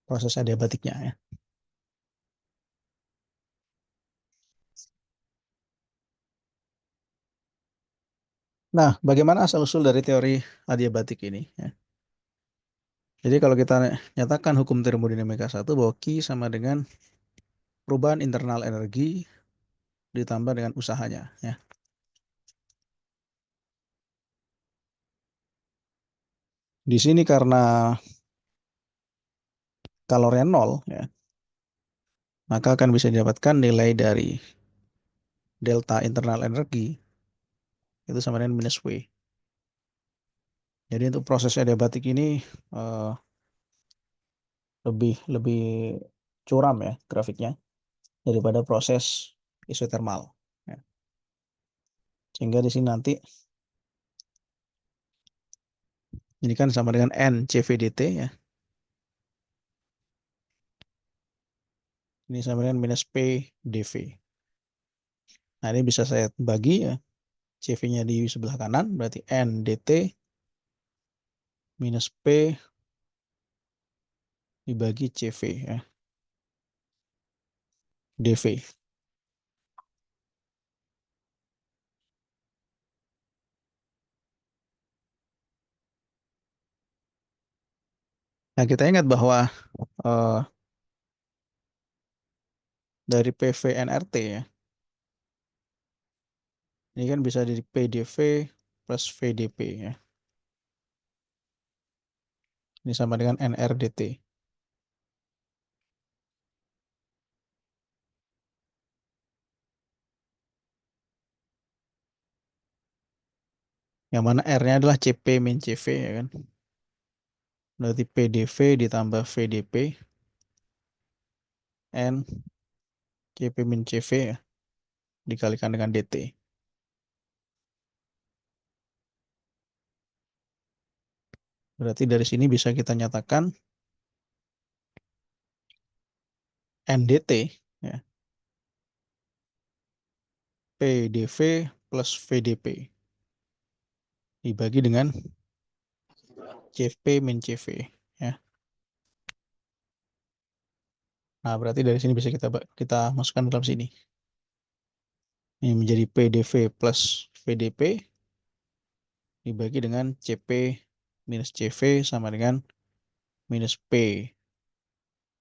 proses adiabatiknya ya. Nah, bagaimana asal-usul dari teori adiabatik ini ya? Jadi kalau kita nyatakan hukum termodinamika 1 bahwa Q sama dengan perubahan internal energi ditambah dengan usahanya ya. Di sini karena kalorinya 0 ya, maka akan bisa didapatkan nilai dari delta internal energi itu sama dengan minus W. Jadi untuk proses adiabatik ini lebih curam ya grafiknya daripada proses isotermal ya. Sehingga di sini nanti ini kan sama dengan N CVDT ya. Ini sama dengan minus P dV. Nah, ini bisa saya bagi ya. CV-nya di sebelah kanan berarti N dt minus P dibagi CV ya. dV. Nah, kita ingat bahwa dari PV NRT ya, ini kan bisa dari PdV plus VdP ya. Ini sama dengan NRDT. Yang mana R-nya adalah CP min CV ya kan. Berarti PdV ditambah VdP N CP min CV ya. dikalikan dengan DT. Berarti dari sini bisa kita nyatakan NDT, ya, PDV plus VDP dibagi dengan CV min CV. Ya. Nah, berarti dari sini bisa kita masukkan dalam sini. Ini menjadi PDV plus VDP dibagi dengan CP minus CV sama dengan minus P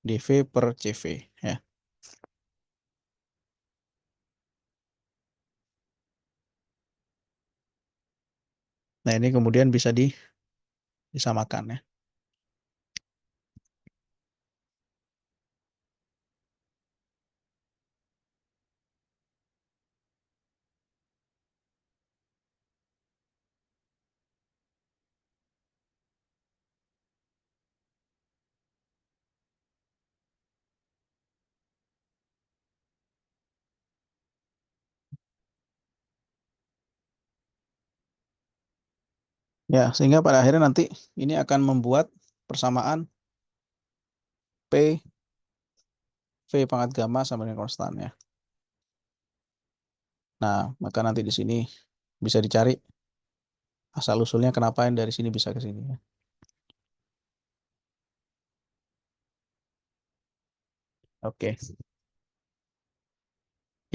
DV per CV. Ya. Nah, ini kemudian bisa disamakan, ya. Ya, sehingga pada akhirnya nanti ini akan membuat persamaan P V pangkat gamma sama dengan konstan, ya. Nah, maka nanti di sini bisa dicari asal usulnya kenapa yang dari sini bisa ke sini, ya. Oke.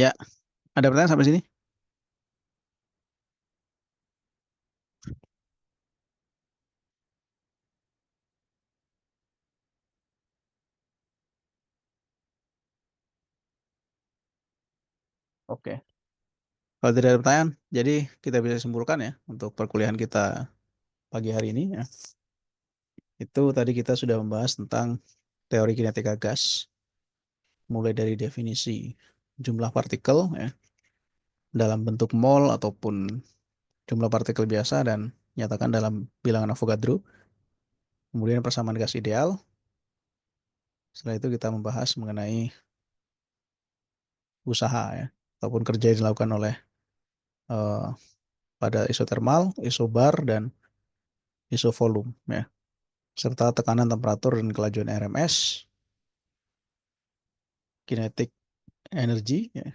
Ya, ada pertanyaan sampai sini? Oke. Kalau tidak ada pertanyaan, jadi kita bisa simpulkan, ya, untuk perkuliahan kita pagi hari ini, ya. Itu tadi kita sudah membahas tentang teori kinetika gas, mulai dari definisi jumlah partikel, ya, dalam bentuk mol ataupun jumlah partikel biasa dan nyatakan dalam bilangan Avogadro. Kemudian persamaan gas ideal. Setelah itu kita membahas mengenai usaha, ya, ataupun kerja yang dilakukan oleh pada isotermal, isobar, dan isovolume, ya, serta tekanan, temperatur, dan kelajuan RMS, kinetic energy, ya,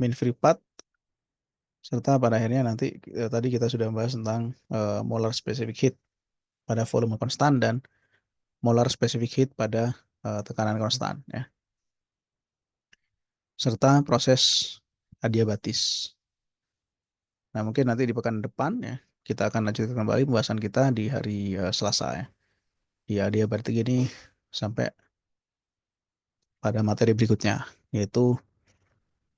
mean free path, serta pada akhirnya nanti tadi kita sudah membahas tentang molar specific heat pada volume konstan dan molar specific heat pada tekanan konstan, ya, serta proses adiabatis. Nah, mungkin nanti di pekan depan, ya, kita akan lanjutkan kembali pembahasan kita di hari Selasa, ya. Di adiabatik ini sampai pada materi berikutnya, yaitu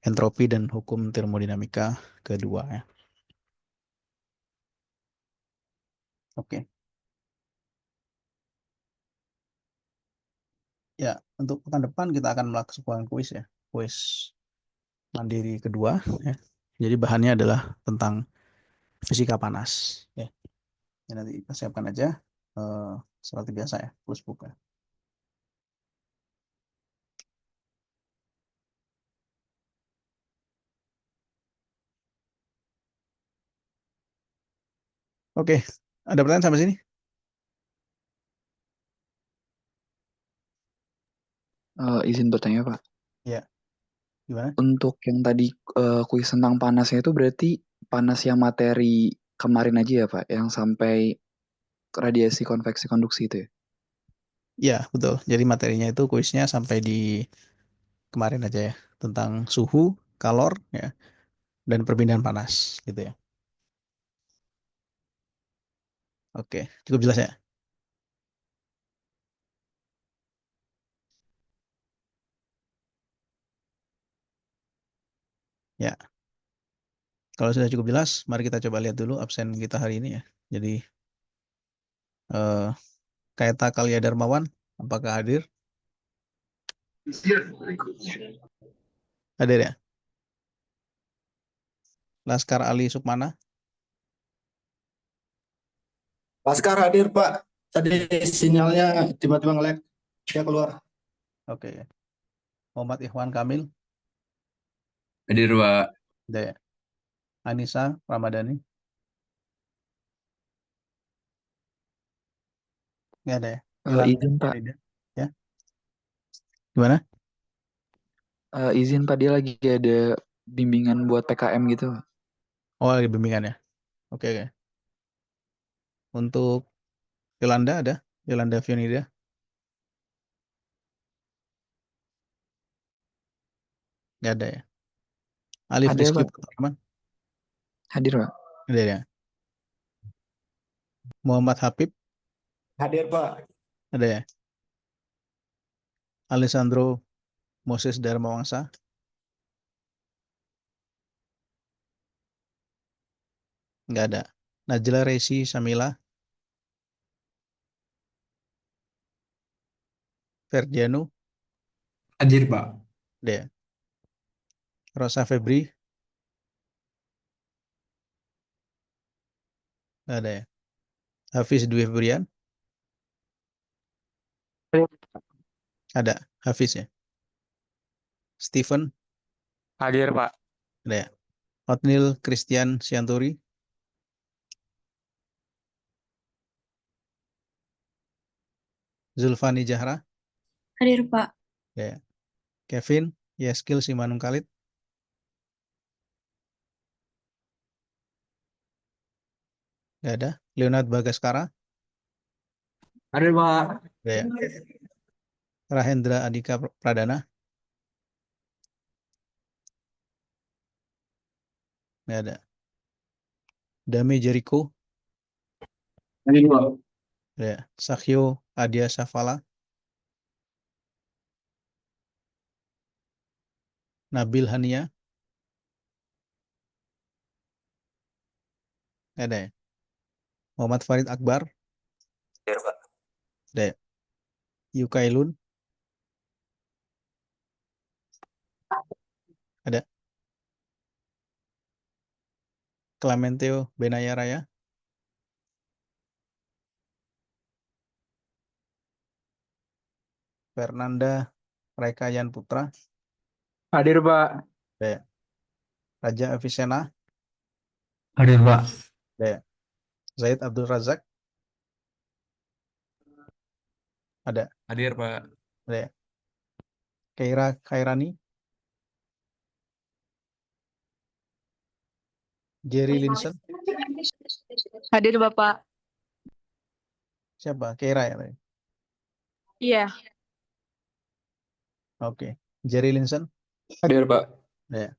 entropi dan hukum termodinamika kedua, ya. Oke. Ya, untuk pekan depan kita akan melakukan kuis, ya. Kuis mandiri kedua, ya. Jadi bahannya adalah tentang fisika panas, ya. Jadi nanti persiapkan aja seperti biasa, ya, plus book, ya. Oke, ada pertanyaan sampai sini? Izin bertanya, Pak. Ya, gimana? Untuk yang tadi kuis tentang panasnya itu berarti panas yang materi kemarin aja ya, Pak? Yang sampai radiasi konveksi konduksi itu ya? Ya, betul. Jadi materinya itu kuisnya sampai di kemarin aja, ya, tentang suhu, kalor, ya, dan perpindahan panas, gitu, ya. Oke, cukup jelas, ya. Ya, kalau sudah cukup jelas, mari kita coba lihat dulu absen kita hari ini, ya. Jadi Kaeta Kalia Darmawan, apakah hadir? Hadir, ya. Laskar Ali Sukmana. Laskar hadir, Pak. Tadi sinyalnya tiba-tiba nge-lag. Dia keluar. Oke. Muhammad Ikhwan Kamil. Hadir, Pak. Ada ya. Anissa Ramadhani. Nggak ada ya. Yolanda Izin Pak, Farida. Ya. Gimana? Izin Pak, dia lagi ada bimbingan buat PKM gitu. Oh, lagi bimbingan ya. Oke, oke. Untuk Yolanda ada? Yolanda Fionida. Nggak ada ya. Alif Ada Rizky Pak, Purnaman. hadir Pak. Ada ya. Muhammad Habib. Hadir Pak. Ada ya. Alessandro Moses Dharmawangsa. Nggak ada. Najla Resi Samila. Ferdiano. Hadir, Pak. Ada ya. Rosa Febri. Nggak ada ya. Hafiz Dwi Febrian. Ada. Hafiz ya. Stephen. Hadir, Pak. Ada ya. Otnil Christian Sianturi. Zulfani Jahra. Hadir, Pak. Ada ya. Kevin Yeskil Simanung Khalid. Nggak ada. Leonard Bagaskara. Hadir, Pak. Ada ya. Rahendra Andika Pradana. Nggak ada. Dame Jericho. Hadir, Pak. Ada ya. Sakhyo Adia Safala. Nabil Hania. Nggak ada ya. Muhammad Farid Akbar. Hadir, Pak. Ada ya. Yukailun. Ada. Clementeo Benaya Raya. Fernanda Rekayan Putra. Hadir, Pak. Ada ya. Raja Avicenna. Hadir, Pak. Ada ya. Zaid Abdul Razak. Ada. Hadir, Pak. Ada ya. Keira Khairani. Jerry Linson. Hadir Bapak. Siapa? Keira ya tadi? Iya. Oke. Jerry Linson. Hadir, Pak. Ada ya.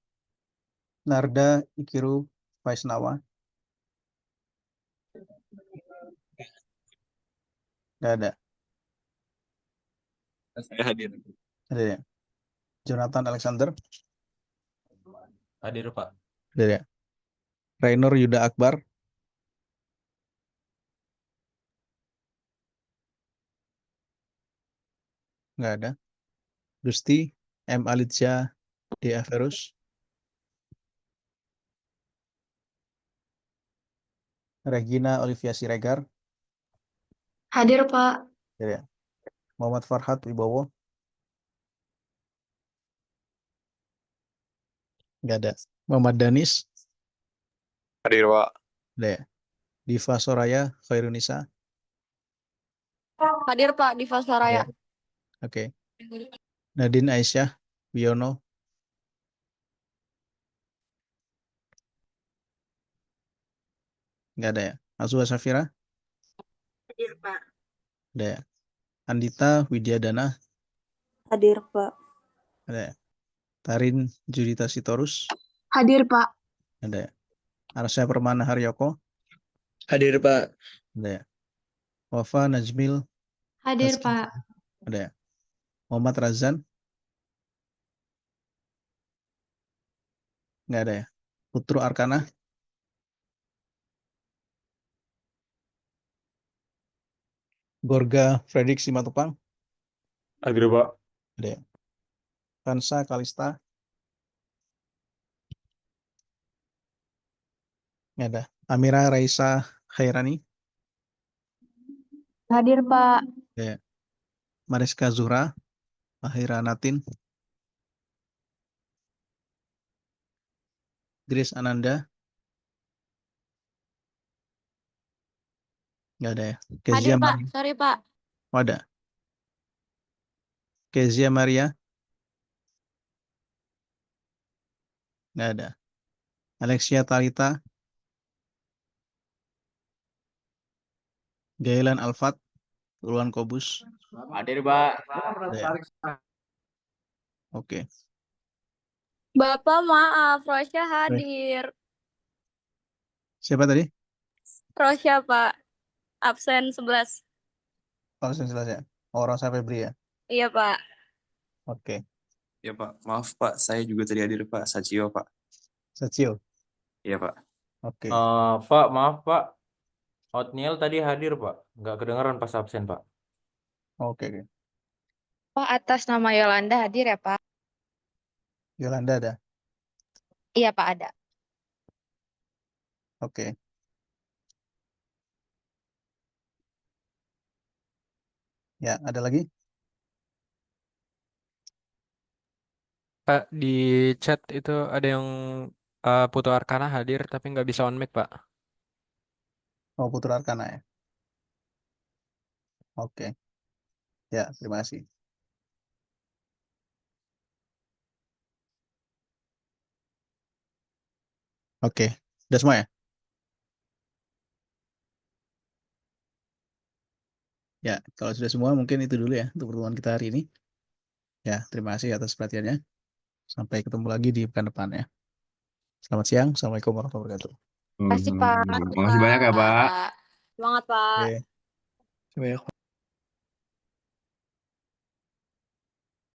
Narda Ikiru Vaisnawa. Nggak ada. Saya hadir. Ada ya. Jonathan Alexander. Hadir, Pak. Ada ya. Raynor Yuda Akbar. Nggak ada. Gusti M. Alitja D. Averus. Regina Olivia Siregar. Hadir, Pak. Ada ya. Muhammad Farhad Wibowo. Nggak ada. Muhammad Danis. Hadir, Pak. Ada ya. Diva Soraya Khairunisa. Hadir Pak di Fasaraya. Oke. Nadine Aisyah Wiono. Nggak ada ya. Azwa Safira. Hadir Pak. Ada ya. Andita Widyadana. Hadir Pak. Ada ya. Tarin Judita Sitorus. Hadir, Pak. Ada ya. Arsya Permana Haryoko. Hadir Pak. Ada ya. Wafa Najmil. Hadir, Rizky. Pak. Ada ya. Muhammad Razan. Nggak ada ya. Putru Arkana. Gorga Fredrik Simatupang. Hadir, Pak. Ada ya. Kansa Kalista. Nggak ada. Amira Raisa Khairani. Hadir, Pak. Ada ya. Mariska Zuhra. Mahira Natin. Grace Ananda? Nggak ada ya. Kezia Hadir, Pak. Maria? Sorry, Pak. Oh, ada. Kezia Maria? Nggak ada. Alexia Talita? Gailan Alfat? Ulwan Kobus? Hadir, Pak. Ada ya? Oke. Bapak, maaf. Rosya hadir. Siapa tadi? Rosya, Pak. Absen 11. Oh, jelas ya. Oh, Rosa Febri ya. Iya, Pak. Oke. Ya Pak, maaf Pak, saya juga tadi hadir Pak, Sacio Pak. Sacio. Iya Pak. Oke. Pak, maaf Pak. Otniel tadi hadir Pak. Nggak kedengaran pas absen Pak. Oke. Oke. Pak, atas nama Yolanda hadir ya, Pak? Yolanda ada. Iya, Pak, ada. Oke. Ya, ada lagi? Pak, di chat itu ada yang Putu Arkana hadir tapi nggak bisa on mic, Pak. Oh, Putra Arkana ya. Oke. Ya, terima kasih. Oke. Udah semua ya? Ya, kalau sudah semua mungkin itu dulu ya untuk pertemuan kita hari ini. Ya, terima kasih atas perhatiannya. Sampai ketemu lagi di pekan depan ya. Selamat siang. Assalamualaikum warahmatullahi wabarakatuh. Makasih, Pak. Makasih banyak ya Pak. Semangat, Pak. Oke. Banyak